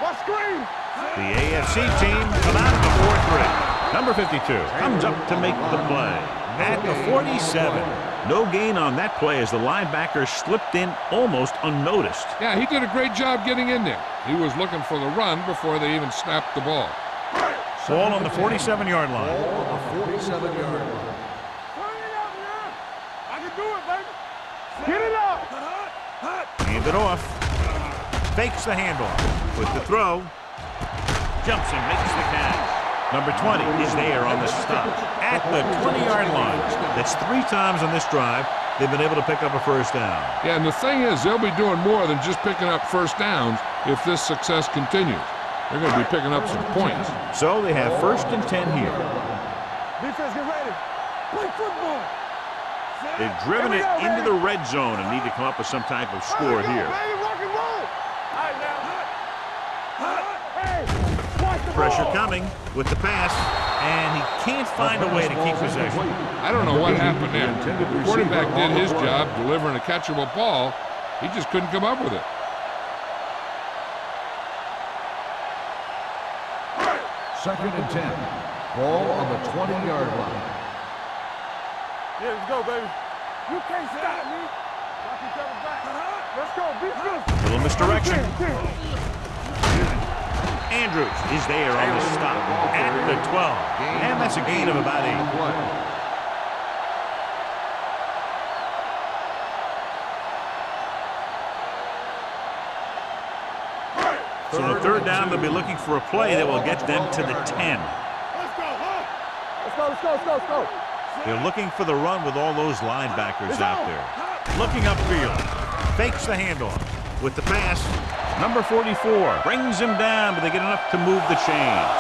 What screen? The AFC team come out of the 4-3. Number 52 comes up to make the play. At the 47. No gain on that play as the linebacker slipped in almost unnoticed. Yeah, he did a great job getting in there. He was looking for the run before they even snapped the ball. Ball on the 47-yard line. Ball on the 47-yard line. Get it up. Hand it off. Fakes the handoff with the throw. Jumps and makes the catch. Number 20 is there on the stop at the 20-yard line. That's 3 times on this drive they've been able to pick up a first down. Yeah, and the thing is, they'll be doing more than just picking up first downs if this success continues. They're going to be picking up some points. So they have 1st and 10 here. Defense, get ready. Play football. They've driven it into the red zone and need to come up with some type of score here. Baby, rock and roll. All right, now. Hey, watch the Pressure ball. coming with the pass, and he can't find a way to keep possession. I don't know what happened there. The quarterback did his job delivering a catchable ball. He just couldn't come up with it. Second and 10. Ball on the 20-yard line. Yeah, let's go, baby. You can't stop me. Watch each other back. Let's go. Be good. Little misdirection. Andrews is there on the stop at the 12. And that's a gain of about 8. So the 3rd down, they'll be looking for a play that will get them to the 10. Let's go, huh? Let's go. They're looking for the run with all those linebackers out there. Looking upfield. Fakes the handoff with the pass. Number 44 brings him down, but they get enough to move the chains.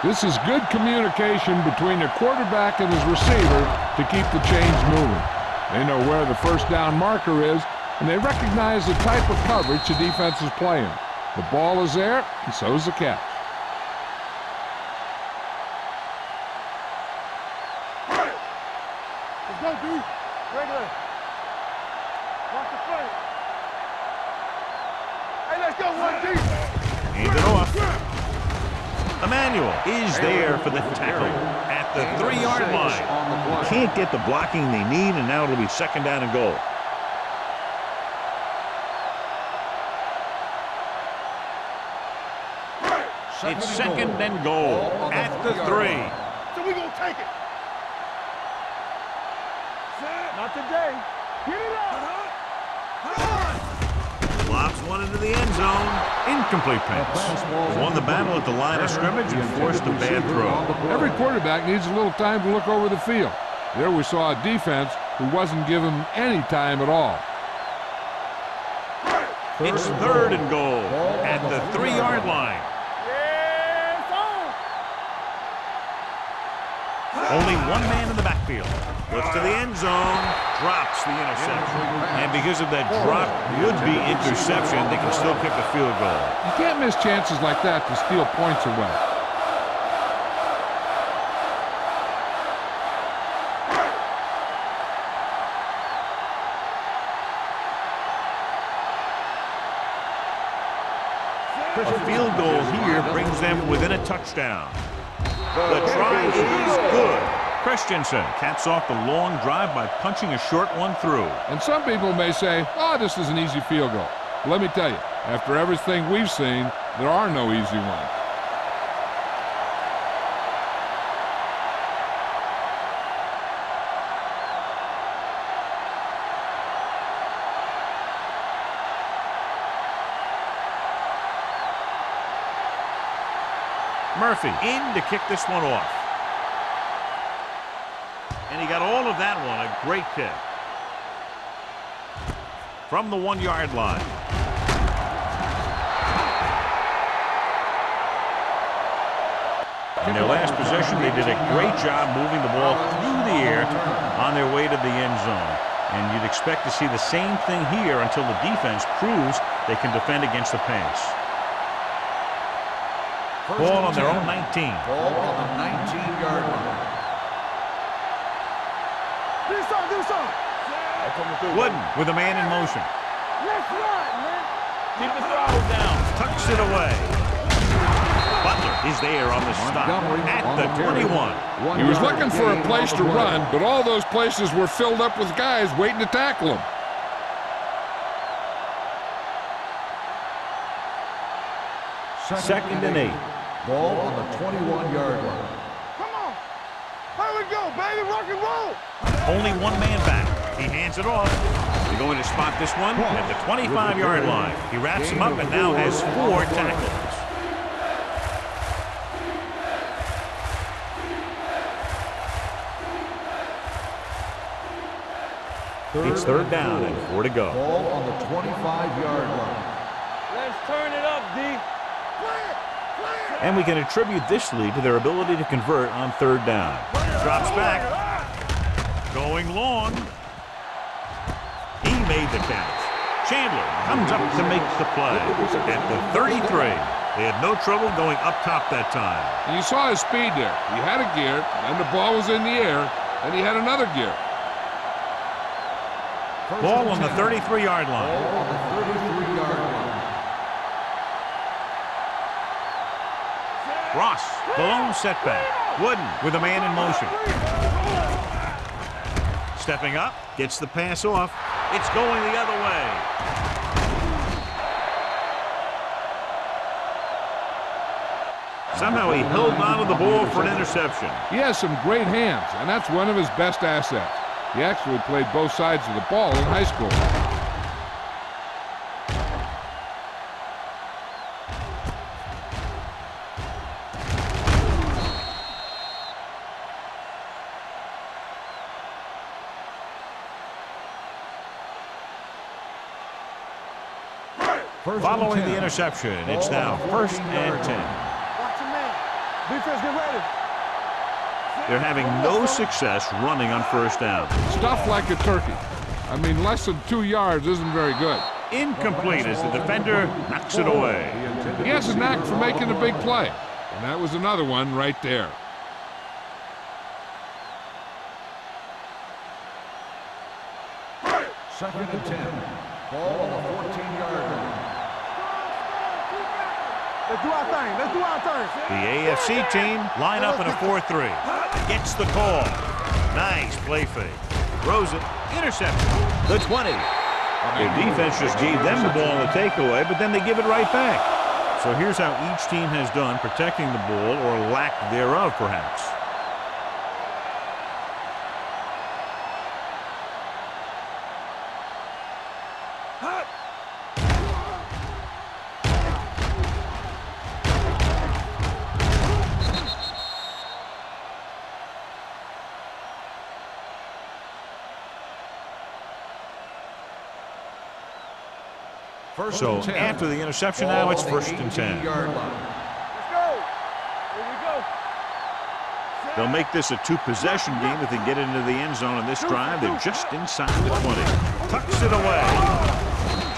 This is good communication between the quarterback and his receiver to keep the chains moving. They know where the first down marker is, and they recognize the type of coverage the defense is playing. The ball is there, and so is the catch. Let's go, D. Regular. Watch the play. Hey, let's go, 1D. Hand it off. Emmanuel is there for the tackle at the 3-yard line. Can't get the blocking they need, and now it'll be 2nd down and goal. It's 2nd and goal at the 3. So we gonna take it. Not today. Get it up. Lobs one into the end zone. Incomplete pass. Won the battle at the line of scrimmage and forced a bad throw. Every quarterback needs a little time to look over the field. There we saw a defense who wasn't given any time at all. It's 3rd and goal at the 3-yard line. Only one man in the backfield. Looks to the end zone, drops the interception. And because of that drop, would-be interception, they can still kick a field goal. You can't miss chances like that to steal points away. A field goal here brings them within a touchdown. The try is good. Christensen caps off the long drive by punching a short one through. And some people may say, oh, this is an easy field goal. Let me tell you, after everything we've seen, there are no easy ones. Murphy in to kick this one off. And he got all of that one. A great kick. From the 1-yard line. In their last possession, they did a great job moving the ball through the air on their way to the end zone. And you'd expect to see the same thing here until the defense proves they can defend against the pass. Ball on their own 19. Ball on the 19-yard line. Do something. Wooden with a man in motion. Let's run, man. Keep the throttle down. Tucks it away. Butler is there on the stop at the 21. He was looking for a place to run, but all those places were filled up with guys waiting to tackle him. Second and 8. Ball on the 21-yard line. Come on. Here we go, baby. Rock and roll. Only one man back. He hands it off. They going to spot this one at the 25-yard line. He wraps him up and now has 4 tackles. It's third down and 4 to go. Ball on the 25-yard line. Let's turn it up, D. And we can attribute this lead to their ability to convert on third down. Drops back. Going long. He made the catch. Chandler comes up to make the play at the 33. They had no trouble going up top that time. And you saw his speed there. He had a gear, and the ball was in the air, and he had another gear. Ball on the 33-yard line. Ball on the 33-yard line. Ross, the lone setback. Wooden with a man in motion. Stepping up, gets the pass off. It's going the other way. Somehow he held onto the ball for an interception. He has some great hands, and that's one of his best assets. He actually played both sides of the ball in high school. Following the interception, it's now 1st and 10. Watch your man. Defense, get ready. They're having no success running on 1st down. Stuff like a turkey. I mean, less than 2 yards isn't very good. Incomplete as the defender knocks it away. He has a knack for making a big play, and that was another one right there. Second and 10. Ball on the 14-yard line. Let's do our thing. Let's do our thing. The AFC team line up in a 4-3. Gets the call. Nice play fake. Throws it. Interception. The 20. Their defense just gave them the ball in the takeaway, but then they give it right back. So here's how each team has done protecting the ball, or lack thereof, perhaps. So after the interception, now it's 1st and 10. Let's go. Here we go. They'll make this a 2-possession game if they get into the end zone in this drive. They're just inside the 20. Tucks it away.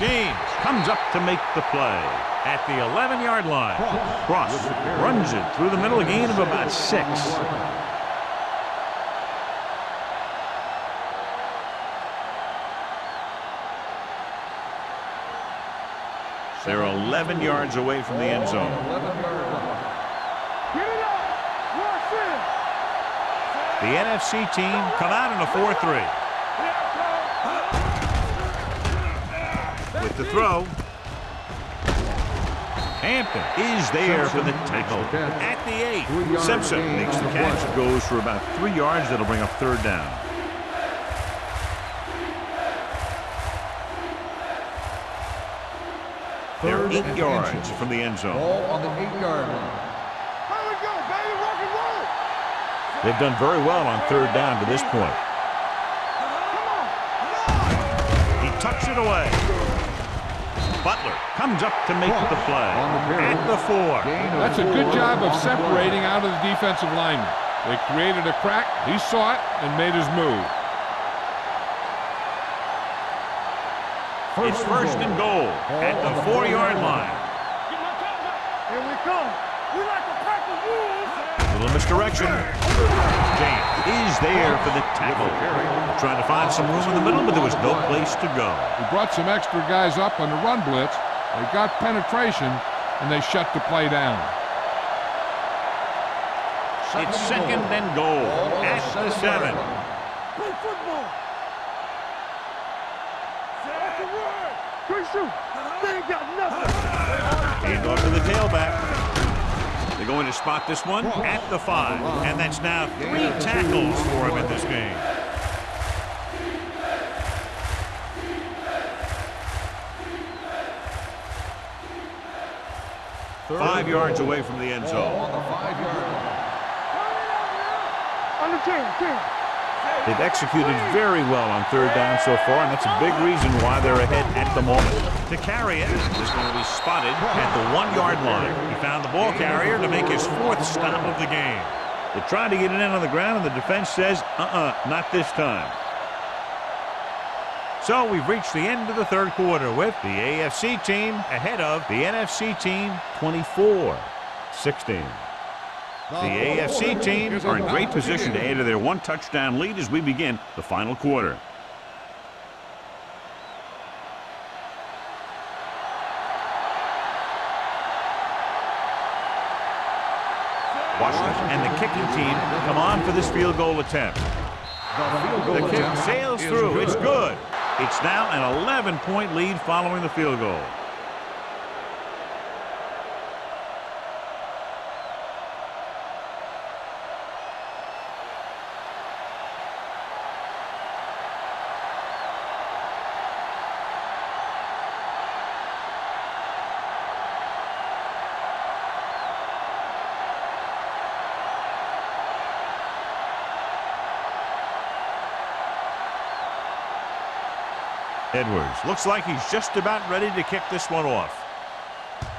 James comes up to make the play at the 11-yard line. Cross runs it through the middle, a gain of about 6. They're 11 yards away from the end zone. Get it up. Rush in. The NFC team come out in a 4-3. With the throw. Hampton is there for the tackle at the 8. Simpson makes the catch. Goes for about 3 yards. That'll bring up 3rd down. They're 8 yards from the end zone. Ball on the 8-yard line. Here we go, baby. Rock and roll. They've done very well on 3rd down to this point. He tucks it away. Butler comes up to make the play at the 4. That's a good job of separating out of the defensive lineman. They created a crack, he saw it, and made his move. It's 1st and goal at the 4-yard line. Here we come. We like to practice rules. Little misdirection. James is there for the tackle. Trying to find some room in the middle, but there was no place to go. He brought some extra guys up on the run blitz. They got penetration, and they shut the play down. It's 2nd and goal at the 7. Play football. Good shoot. They ain't got nothing. Hand off to the tailback. They're going to spot this one at the 5. And that's now 3 tackles for him in this game. 5 yards away from the end Ball zone. on the 5-yard line. Under 10. They've executed very well on third down so far, and that's a big reason why they're ahead at the moment. To carry it is going to be spotted at the 1-yard line. He found the ball carrier to make his 4th stop of the game. They tried to get it in on the ground, and the defense says, not this time. So we've reached the end of the third quarter with the AFC team ahead of the NFC team 24-16. The AFC team are in great position to add to their 1-touchdown lead as we begin the final quarter. Washington and the kicking team come on for this field goal attempt. The kick sails through. It's good. It's now an 11-point lead following the field goal. Edwards looks like he's just about ready to kick this one off.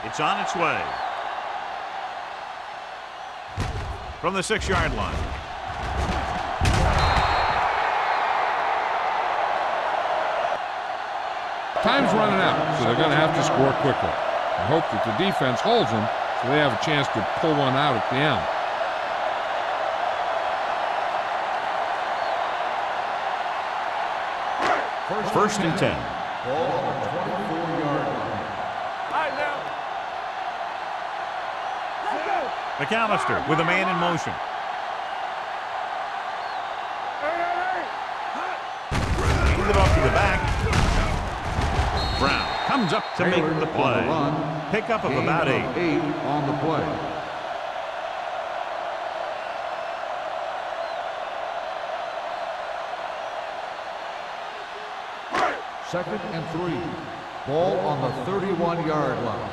It's on its way. From the 6-yard line. Time's running out, so they're going to have to score quickly. I hope that the defense holds them so they have a chance to pull one out at the end. First and 10. Ball on the 24-yard line. All right, now. Let's go. McAllister with a man in motion. Hand it off to the back. Brown comes up to make the play. Pickup of about 8. 8 on the play. Second and 3. Ball on the 31-yard line.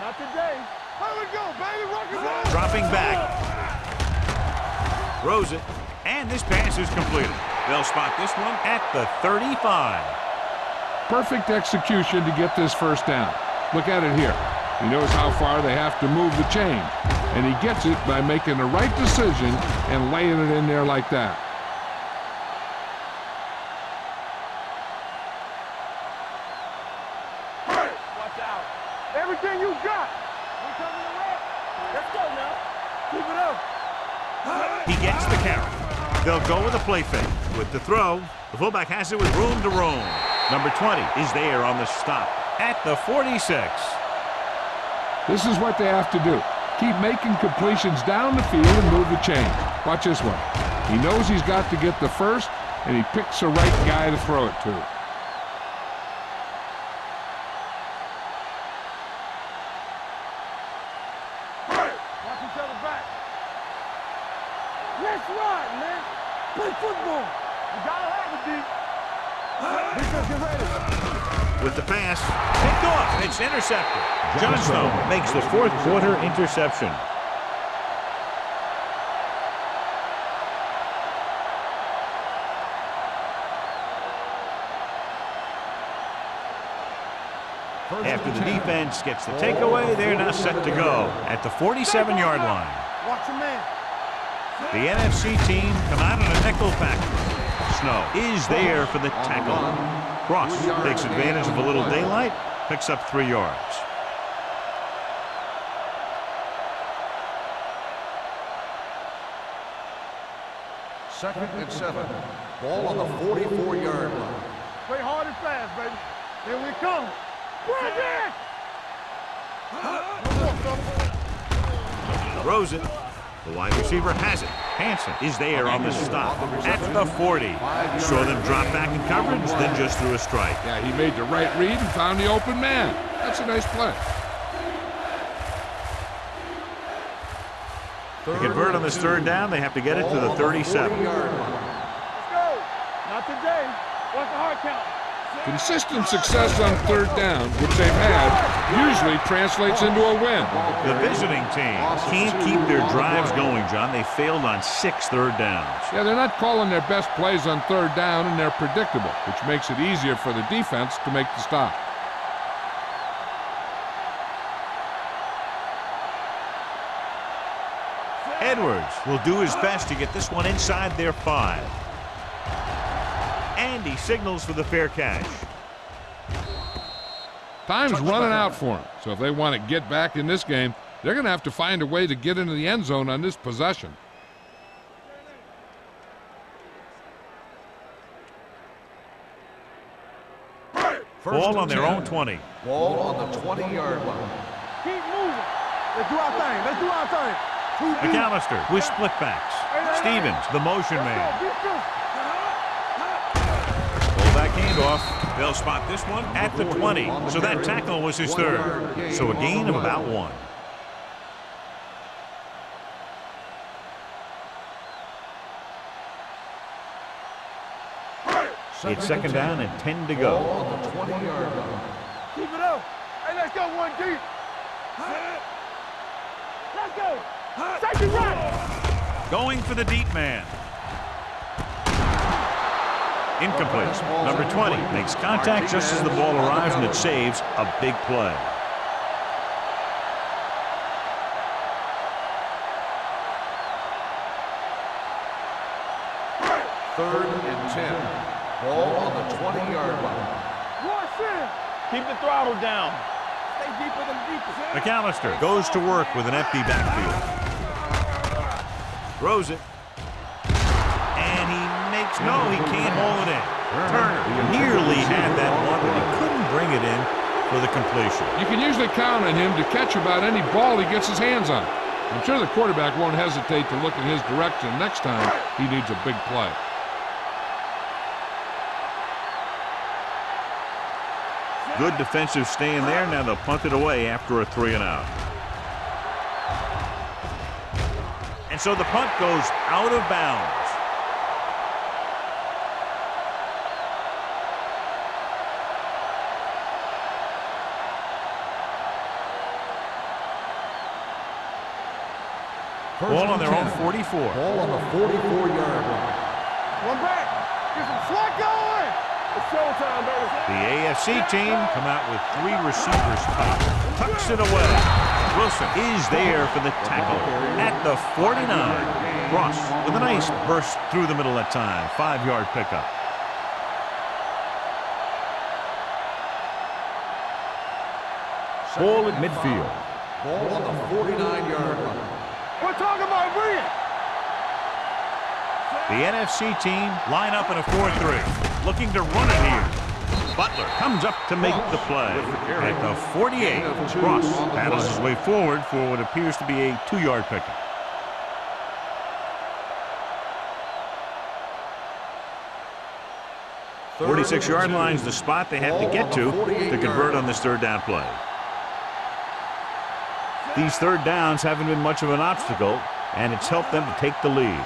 Not today. Here we go, baby. Rock and roll. Dropping back. Throws it. And this pass is completed. They'll spot this one at the 35. Perfect execution to get this first down. Look at it here. He knows how far they have to move the chain. And he gets it by making the right decision and laying it in there like that. Everything you got. We coming to rap. Let's go now. Keep it up. He gets the carry. They'll go with a play fake. With the throw, the fullback has it with room to roam. Number 20 is there on the stop at the 46. This is what they have to do. Keep making completions down the field and move the chain. Watch this one. He knows he's got to get the first, and he picks the right guy to throw it to. Watch each other back. Let's ride, man. Play football. You gotta have it, D. Defense, get ready. With the pass, picked off. It's intercepted. Johnstone makes the fourth quarter interception. After the defense gets the takeaway, they're now set to go at the 47-yard line. Watch your man. The NFC team come out in a nickel package. Snow is there for the tackle. Cross takes advantage of a little daylight, picks up 3 yards. Second and 7. Ball on the 44-yard line. Play hard and fast, baby. Here we come. Bring it! Throws it. The wide receiver has it. Hansen is there on the stop at the 40. Saw them drop back in coverage, then just threw a strike. Yeah, he made the right read and found the open man. That's a nice play. To convert on this third down, they have to get it to the 37. Let's go. Not today. Watch the hard count. Consistent success on third down, which they've had, usually translates into a win. The visiting team can't keep their drives going, John. They failed on 6 third downs. Yeah, they're not calling their best plays on third down, and they're predictable, which makes it easier for the defense to make the stop. Edwards will do his best to get this one inside their 5. And he signals for the fair catch. Time's running out for them, so if they want to get back in this game, they're going to have to find a way to get into the end zone on this possession. Ball on their own 20. Ball on the 20-yard line. Keep moving. Let's do our thing. Let's do our thing. McAllister with split backs. Stevens, the motion man. Pull that handoff. They'll spot this one at the 20. So that tackle was his 3rd. So a gain of about 1. It's 2nd down and 10 to go. On the 20-yard line. Keep it up. Hey, let's go one deep. Let's go. Safety right. Going for the deep man. Incomplete. Number 20 makes contact just as the ball arrives, and it saves a big play. Third and 10. Ball on the 20-yard line. Rush in. Keep the throttle down. Stay deeper than deeper. McAllister goes to work with an empty backfield. Throws it. And he makes, no, he can't hold it in. Turner nearly had that one, but he couldn't bring it in for the completion. You can usually count on him to catch about any ball he gets his hands on. I'm sure the quarterback won't hesitate to look in his direction next time he needs a big play. Good defensive stand there. Now they'll punt it away after a 3-and-out. And so the punt goes out of bounds. Ball on their own 44. Ball on the 44-yard line. One back. Get some slack going. It's showtime, baby. The AFC team come out with 3 receivers top. Tucks it away. Wilson is there for the tackle at the 49. Ross with a nice burst through the middle that time. 5-yard pickup. Ball at midfield. Ball on the 49-yard line. We're talking about bringing. The NFC team line up in a 4-3, looking to run it here. Butler comes up to make the play. At the 48, Ross paddles his way forward for what appears to be a 2-yard pickup. The 46-yard line is the spot they have to get to convert on this 3rd down play. These 3rd downs haven't been much of an obstacle, and it's helped them to take the lead.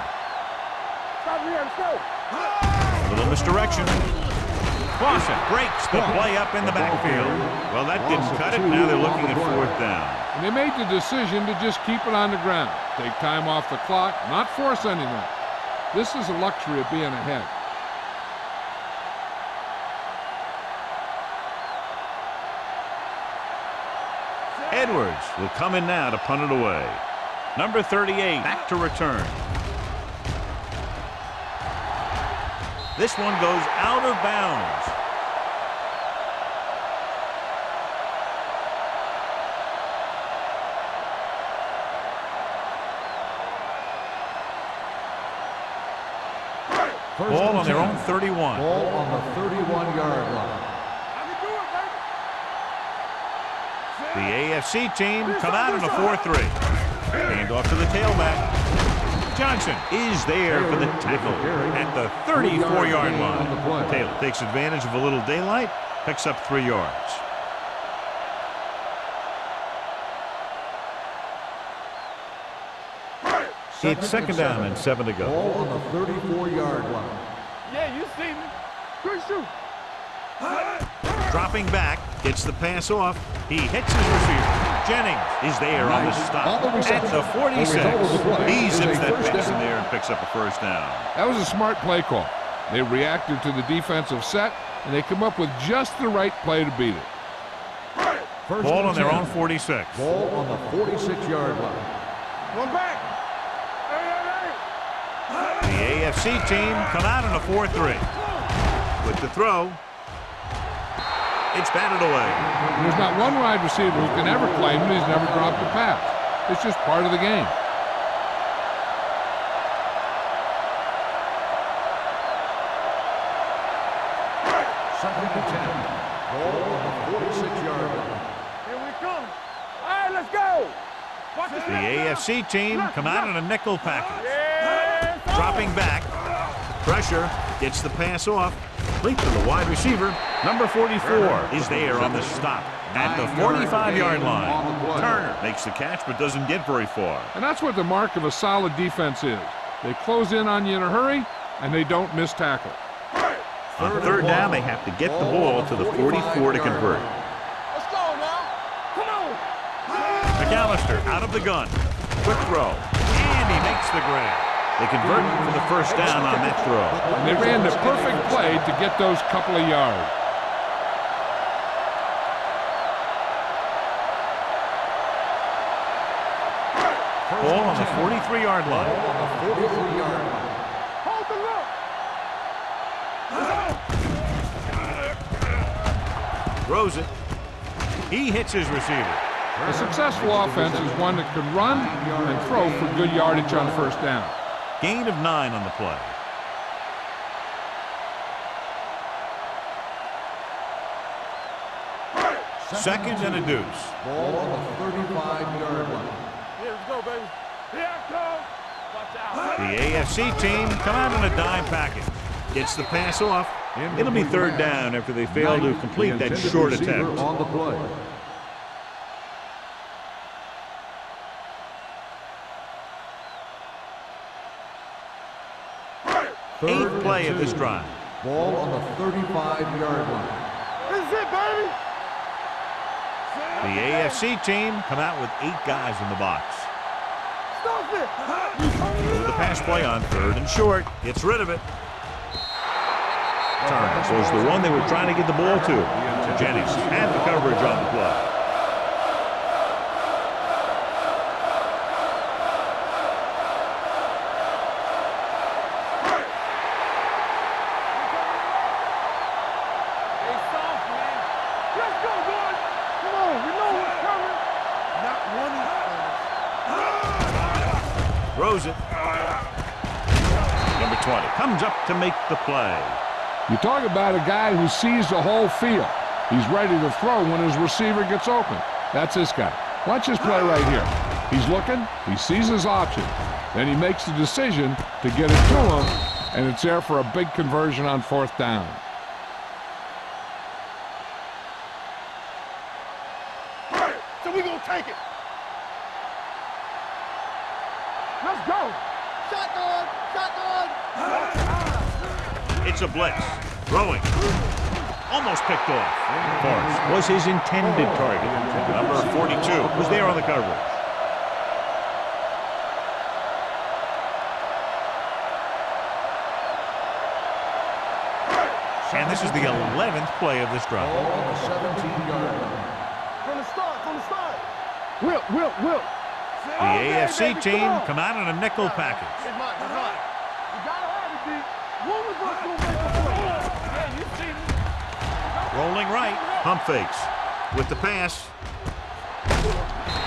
A little misdirection. Clausen breaks the play up in the backfield. Well, that didn't cut it. Now they're looking at 4th down. And they made the decision to just keep it on the ground. Take time off the clock, not force anything. This is the luxury of being ahead. Edwards will come in now to punt it away. Number 38 back to return. This one goes out of bounds. Ball on their own 31. Ball on the 31-yard line. The AFC team come out in a 4-3. Hand off to the tailback. Johnson is there for the tackle at the 34-yard line. Taylor takes advantage of a little daylight, picks up 3 yards. It's 2nd down and 7 to go. Ball on the 34-yard line. Yeah, you see me. Good shoot. Dropping back, gets the pass off. He hits his receiver. Jennings is there on the stop at the 46. He zips that pass in there and picks up a first down. That was a smart play call. They reacted to the defensive set, and they come up with just the right play to beat it. Ball on their own 46. Ball on the 46-yard line. One back. The AFC team come out in a 4-3. With the throw, it's batted away. There's not one wide receiver who can ever claim that he's never dropped a pass. It's just part of the game. Second and 10. Ball on the 46-yard line. Here we come. All right, let's go. The AFC team come out in a nickel package. Yeah, Dropping back. Pressure. Gets the pass off. Complete to the wide receiver. Number 44 is there on the stop at the 45-yard line. Turner makes the catch but doesn't get very far. And that's what the mark of a solid defense is. They close in on you in a hurry, and they don't miss tackle. On third down, they have to get the ball to the 44 to convert. let's go now. Come on. McAllister out of the gun. Quick throw. And he makes the grab. They convert for the first down on that throw. And they ran the perfect play to get those couple of yards. Ball on the 43-yard line. On the 43-yard line. Hold the look. Throws it. He hits his receiver. A successful offense is one that can run and throw for good yardage on first down. Gain of 9 on the play. Second and a deuce. Ball on the 35-yard line. Here we go, baby. Here I come. Watch out. The AFC team come out in a dime package. Gets the pass off. It'll be third down after they fail to complete that short attempt. On the play. Eighth play of this drive. Ball on the 35-yard line. This is it, baby. The AFC team come out with 8 guys in the box. Stop it. With the pass play on third and short, gets rid of it. Turner was the one they were trying to get the ball to. Jennings had the coverage on the play. Hey, soft, man. Let's go, boys. Come on, we know what's coming. Not one of Throws it. Number 20 comes up to make the play. You talk about a guy who sees the whole field. He's ready to throw when his receiver gets open. That's this guy. Watch his play right here. He's looking, he sees his option. Then he makes the decision to get it to him, and it's there for a big conversion on fourth down. So we gonna take it. Let's go. Shotgun, shotgun. It's a blitz. Throwing. Almost picked off. Forrest was his intended target. Number 42 was there on the coverage. And this is the 11th play of this drive. Ball on the 17-yard line. From the start. Wilt. The AFC team come out in a nickel package. It's mine. You gotta have it, D. One of us gonna make a play. Yeah, you see me. Rolling right, pump fakes. With the pass,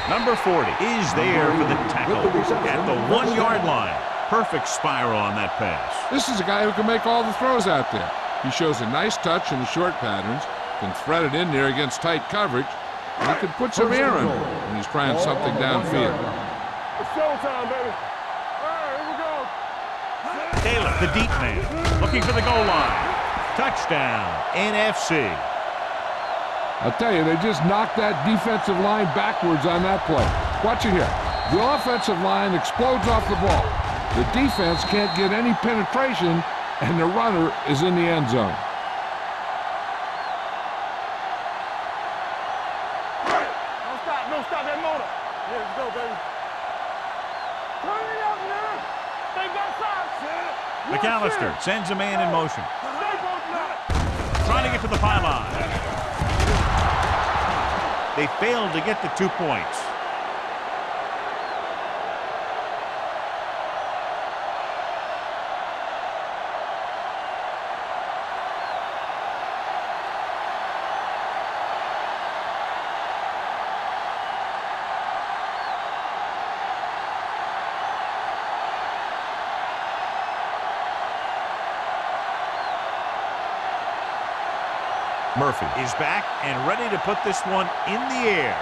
number 40 is there for the tackle at the 1-yard line. Perfect spiral on that pass. This is a guy who can make all the throws out there. He shows a nice touch in the short patterns, can thread it in there against tight coverage, and he can put some air in it when he's trying something downfield. It's showtime, baby. All right, here we go. Taylor, the deep man, looking for the goal line. Touchdown, NFC. I'll tell you, they just knocked that defensive line backwards on that play. Watch it here. The offensive line explodes off the ball. The defense can't get any penetration, and the runner is in the end zone. McAllister sends a man in motion. Trying to get to the pylon. They failed to get the 2 points. Murphy is back and ready to put this one in the air.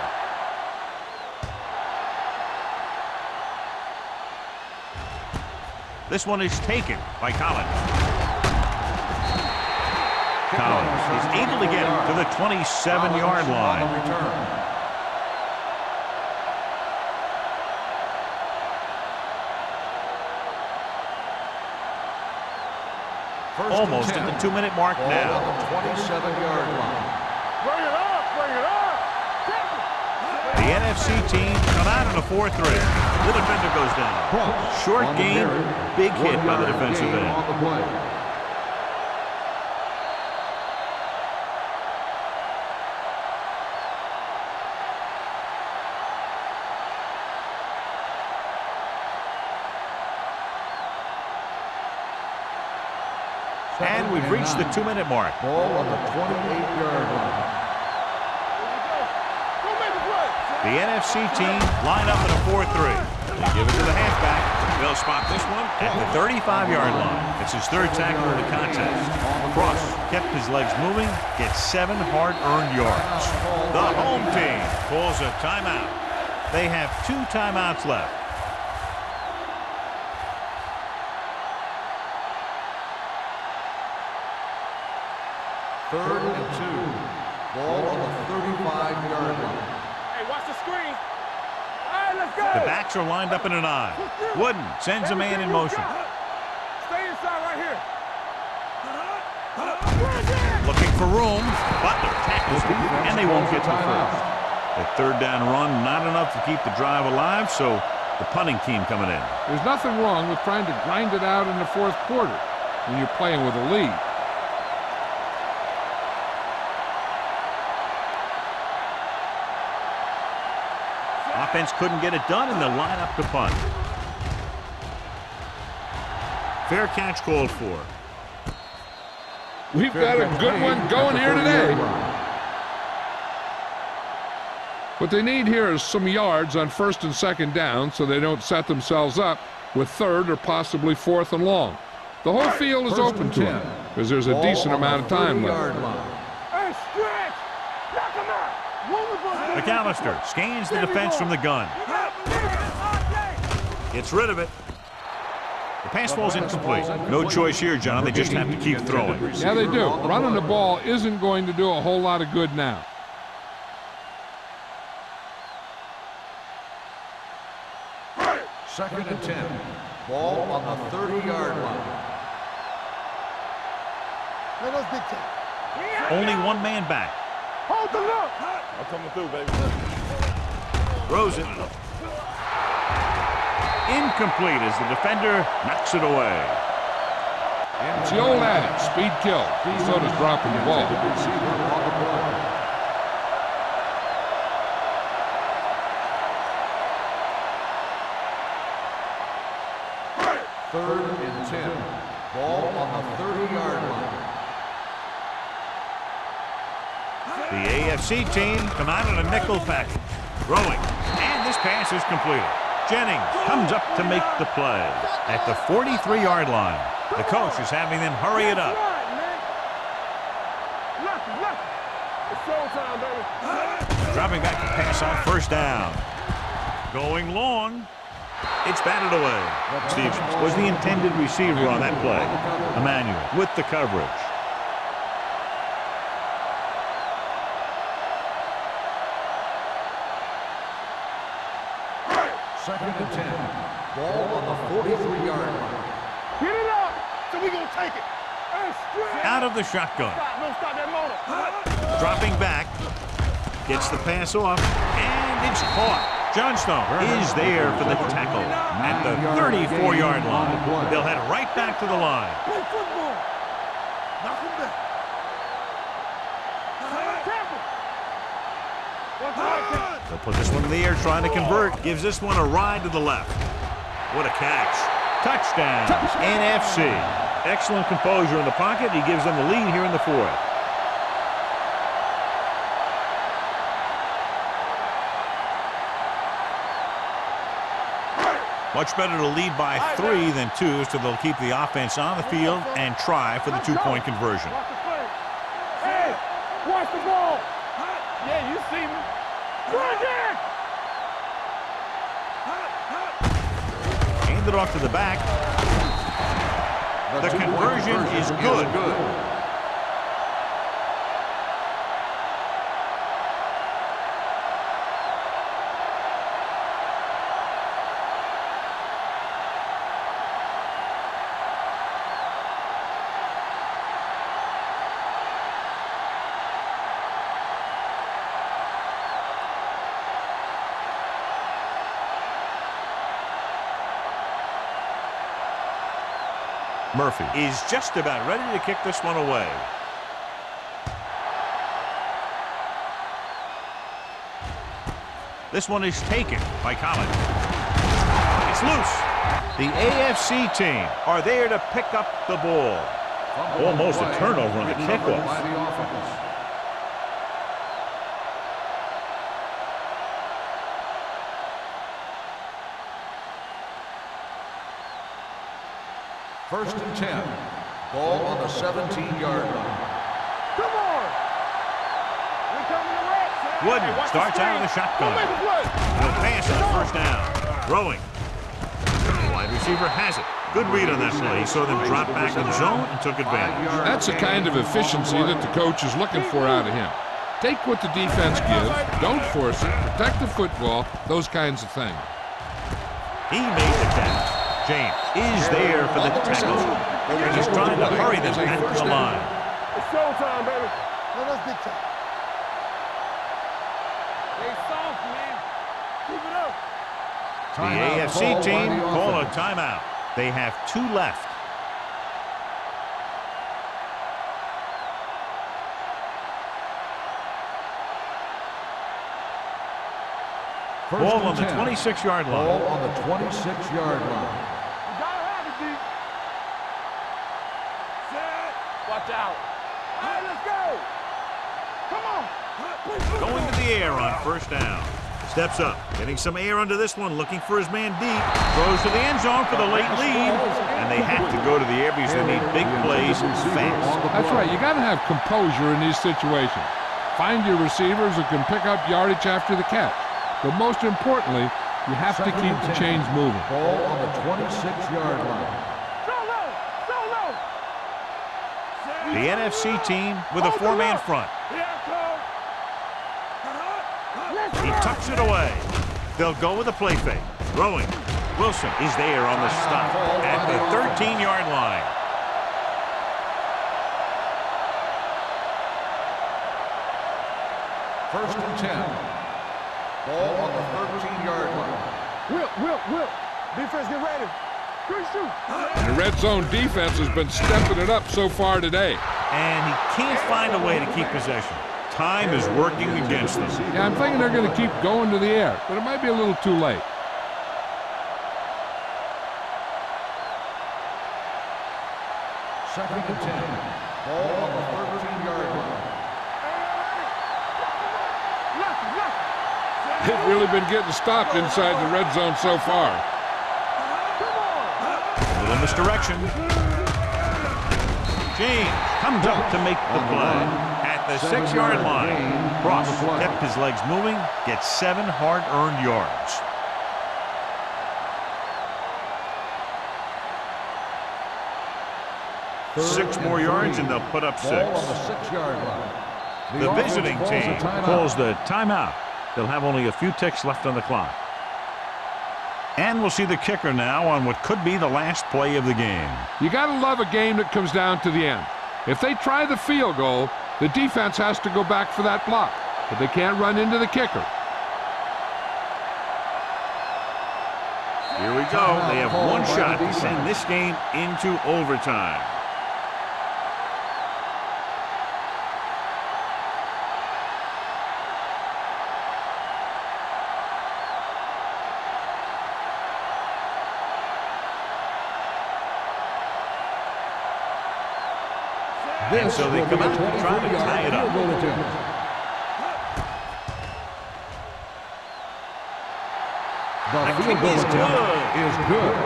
This one is taken by Collins. Collins is able to get it to the 27-yard line. Almost at the 2-minute mark now. 27-yard line. Bring it up, bring it up. The NFC team come out in a 4-3. The defender goes down. Short gain, big hit by the defensive end. And we've reached the 2-minute mark. Ball on the 28-yard line. The NFC team line up in a 4-3. They give it to the halfback. They'll spot this one at the 35-yard line. It's his third tackle of the contest. Cross kept his legs moving, gets 7 hard-earned yards. The home team calls a timeout. They have 2 timeouts left. Third and 2. Ball on the 35-yard line. Hey, watch the screen. All right, let's go. The backs are lined up in an I. Wooden sends a man in motion. Stay inside right here. Looking for room. Butler tackles him, and they won't get the first. The third down run, not enough to keep the drive alive, so the punting team coming in. There's nothing wrong with trying to grind it out in the fourth quarter when you're playing with a lead. Offense couldn't get it done, and they'll line up to punt. Fair catch called for. We've got a good one going here today. What they need here is some yards on first and second down so they don't set themselves up with third or possibly fourth and long. The whole field is open to them because there's a decent amount of time left. Hey, stretch. Knock him out. McAllister scans the defense from the gun. Gets rid of it. The pass ball's incomplete. No choice here, John. They just have to keep throwing. Yeah, they do. Running the ball isn't going to do a whole lot of good now. Second and 10. Ball on the 30-yard line. Let us dictate. Only one man back. Hold the look. I'm coming through, baby. Throws it. Incomplete as the defender knocks it away. It's the old adage, speed kills. So does dropping the ball. Third and 10. Ball on the 30-yard line. The AFC team come out in a nickel package. Throwing. And this pass is completed. Jennings comes up to make the play. At the 43-yard line, the coach is having them hurry it up. It's showtime, baby. Dropping back to pass on first down. Going long. It's batted away. Stevens was the intended receiver on that play. Emmanuel with the coverage. Second and 10. Ball on the 43-yard line. Get it up, so we gonna take it. Hey, stretch. Out of the shotgun. Stop that motor. Dropping back. Gets the pass off. And it's caught. Johnstone is there for the tackle at the 34-yard line. They'll head right back to the line. Play football. Knock him down. They'll put this one in the air, trying to convert. Gives this one a ride to the left. What a catch. Touchdown, NFC. Excellent composure in the pocket. He gives them the lead here in the fourth. Much better to lead by 3 than 2, so they'll keep the offense on the field and try for the two-point conversion. Hey, watch the ball. Yeah, you see me. Go again. Hand it off to the back. The conversion is good. Murphy is just about ready to kick this one away. This one is taken by Collins. It's loose. The AFC team are there to pick up the ball. Almost a turnover on the kickoff. First and 10. Ball on the 17-yard line. Come on. We're coming to red. Wooden starts out of the shotgun. He'll pass on first down. Throwing. The wide receiver has it. Good read on that play. He saw them drop back in zone and took advantage. That's the kind of efficiency that the coach is looking for out of him. Take what the defense gives, don't force it, protect the football, those kinds of things. He made the catch. James is there for the tackle. And he's trying to hurry them back to the line. It's showtime, baby. Let's get time. Stay soft, man. Keep it up. The AFC team call a timeout. They have 2 left. Ball on the 26-yard line. Ball on the 26-yard line. You gotta have it, D. Set. Watch out. All right, let's go. Come on. Going to the air on first down. Steps up, getting some air under this one, looking for his man deep. Throws to the end zone for the late lead. And they have to go to the air because they need big plays fast. That's right. You got to have composure in these situations. Find your receivers who can pick up yardage after the catch. But most importantly, you have to keep the chains moving. Ball on the 26-yard line. The NFC team with a 4-man front. He tucks it away. They'll go with a play fake. Throwing. Wilson is there on the stop at the 13-yard line. First and 10. Ball on the 13-yard line. Will. Defense, get ready. Good shoot. And the red zone defense has been stepping it up so far today. And he can't find a way to keep possession. Time is working against them. Yeah, I'm thinking they're going to keep going to the air, but it might be a little too late. Second and 10. Ball on the 13-yard line. They've really been getting stopped inside the red zone so far. A little misdirection. James comes up to make the play. At the 6-yard line, Cross kept his legs moving, gets 7 hard-earned yards. Six more yards and they'll put up 6. Ball on the 6-yard line. The visiting team calls the timeout. They'll have only a few ticks left on the clock. And we'll see the kicker now on what could be the last play of the game. You got to love a game that comes down to the end. If they try the field goal, the defense has to go back for that block, but they can't run into the kicker. Here we go. They have one shot to send this game into overtime. And so they come out and try to tie it up. The field goal attempt is good.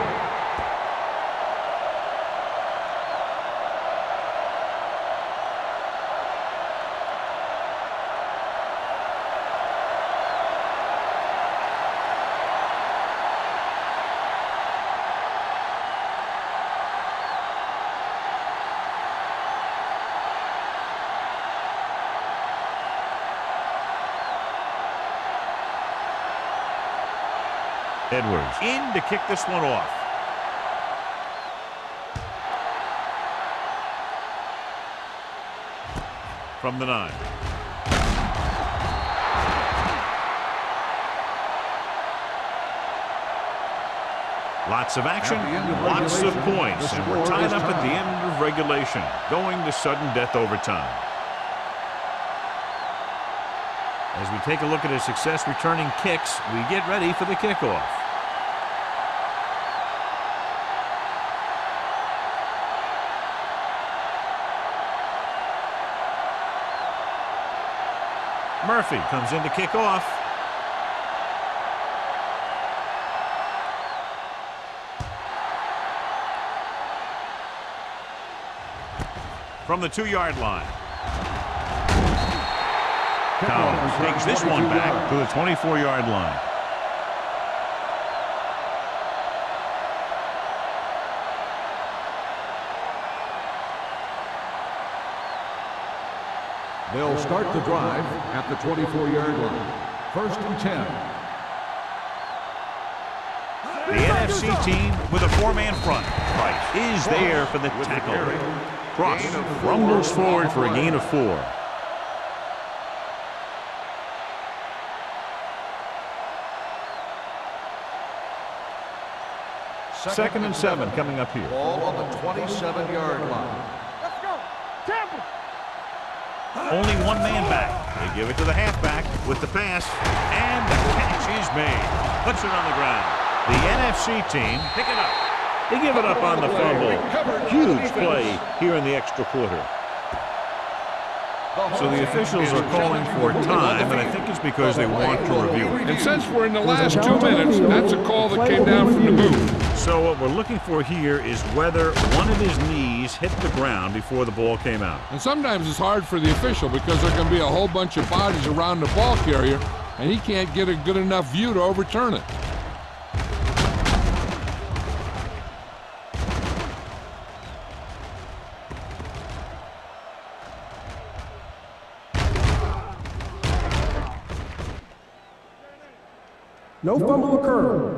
Edwards in to kick this one off. From the 9. Lots of action, lots of points, and we're tied up at the end of regulation, going to sudden death overtime. As we take a look at his success returning kicks, we get ready for the kickoff. Murphy comes in to kick off. From the 2-yard line. Collins takes this one back to the 24-yard line. They'll start the drive at the 24-yard line. 1st and 10. The NFC team with a 4-man front. Price is there for the tackle. Cross rumbles forward for a gain of 4. Second and 7 coming up here. Ball on the 27-yard line. Let's go. Tampa. Only one man back. They give it to the halfback with the pass, and the catch is made. Puts it on the ground. The NFC team pick it up. They give it up on the fumble. Huge play here in the extra quarter. So the officials are calling for time, and I think it's because they want to review it. And since we're in the last 2 minutes, that's a call that came down from the booth. So what we're looking for here is whether one of his knees hit the ground before the ball came out. And sometimes it's hard for the official because there can be a whole bunch of bodies around the ball carrier, and he can't get a good enough view to overturn it. No fumble occurred.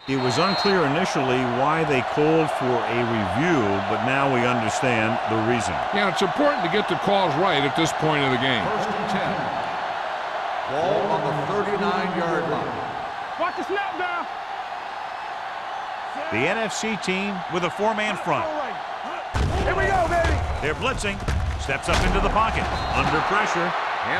It was unclear initially why they called for a review, but now we understand the reason. Yeah, it's important to get the calls right at this point of the game. 1st and 10. Ball on the 39-yard line. Watch the snap down. The NFC team with a 4-man front. Here we go, baby. They're blitzing. Steps up into the pocket. Under pressure.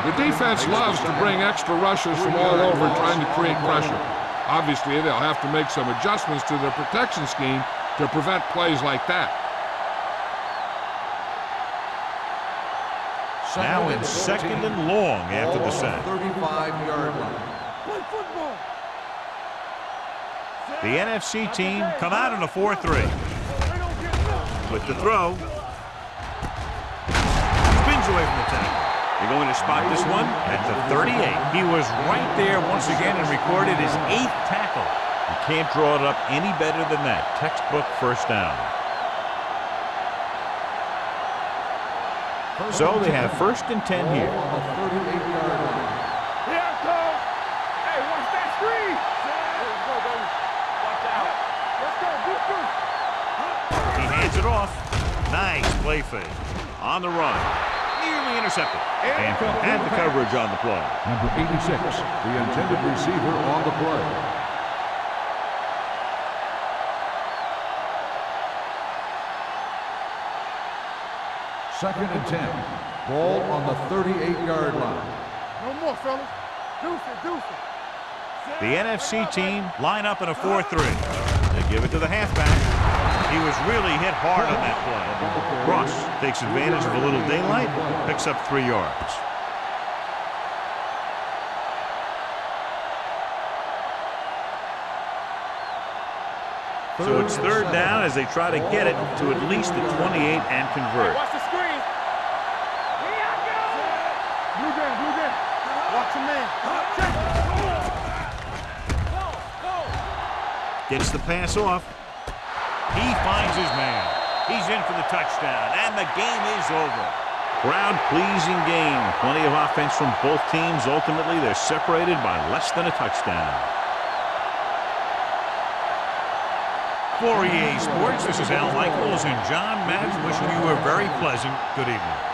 The defense loves to bring extra rushers from all over trying to create pressure. Obviously, they'll have to make some adjustments to their protection scheme to prevent plays like that. Now in 2nd and long after the sack. 35-yard line. Play football. The NFC team come out in a 4-3. With the throw. Spins away from the tackle. They're going to spot this one at the 38. He was right there once again and recorded his 8th tackle. You can't draw it up any better than that. Textbook first down. So they have 1st and 10 here. On the 38-yard line. Here it comes. Hey, watch that screen. Let's go, baby. Watch out. Let's go. Good. He hands it off. Nice play fake. On the run. Nearly finally intercepted. And had the coverage on the play. Number 86, the intended receiver on the play. Second and 10. Ball on the 38-yard line. No more, fellas. Deuce it. The NFC team line up in a 4-3. They give it to the halfback. He was really hit hard on that play. Cross takes advantage of a little daylight, picks up 3 yards. So it's third down as they try to get it to at least the 28 and convert. Watch the screen. Here I go. Blue down. Watch your man. Check it. Go. Gets the pass off. He finds his man. He's in for the touchdown, and the game is over. Crowd-pleasing game. Plenty of offense from both teams. Ultimately, they're separated by less than a touchdown. For EA Sports, this is Al Michaels and John Madden wishing you a very pleasant good evening.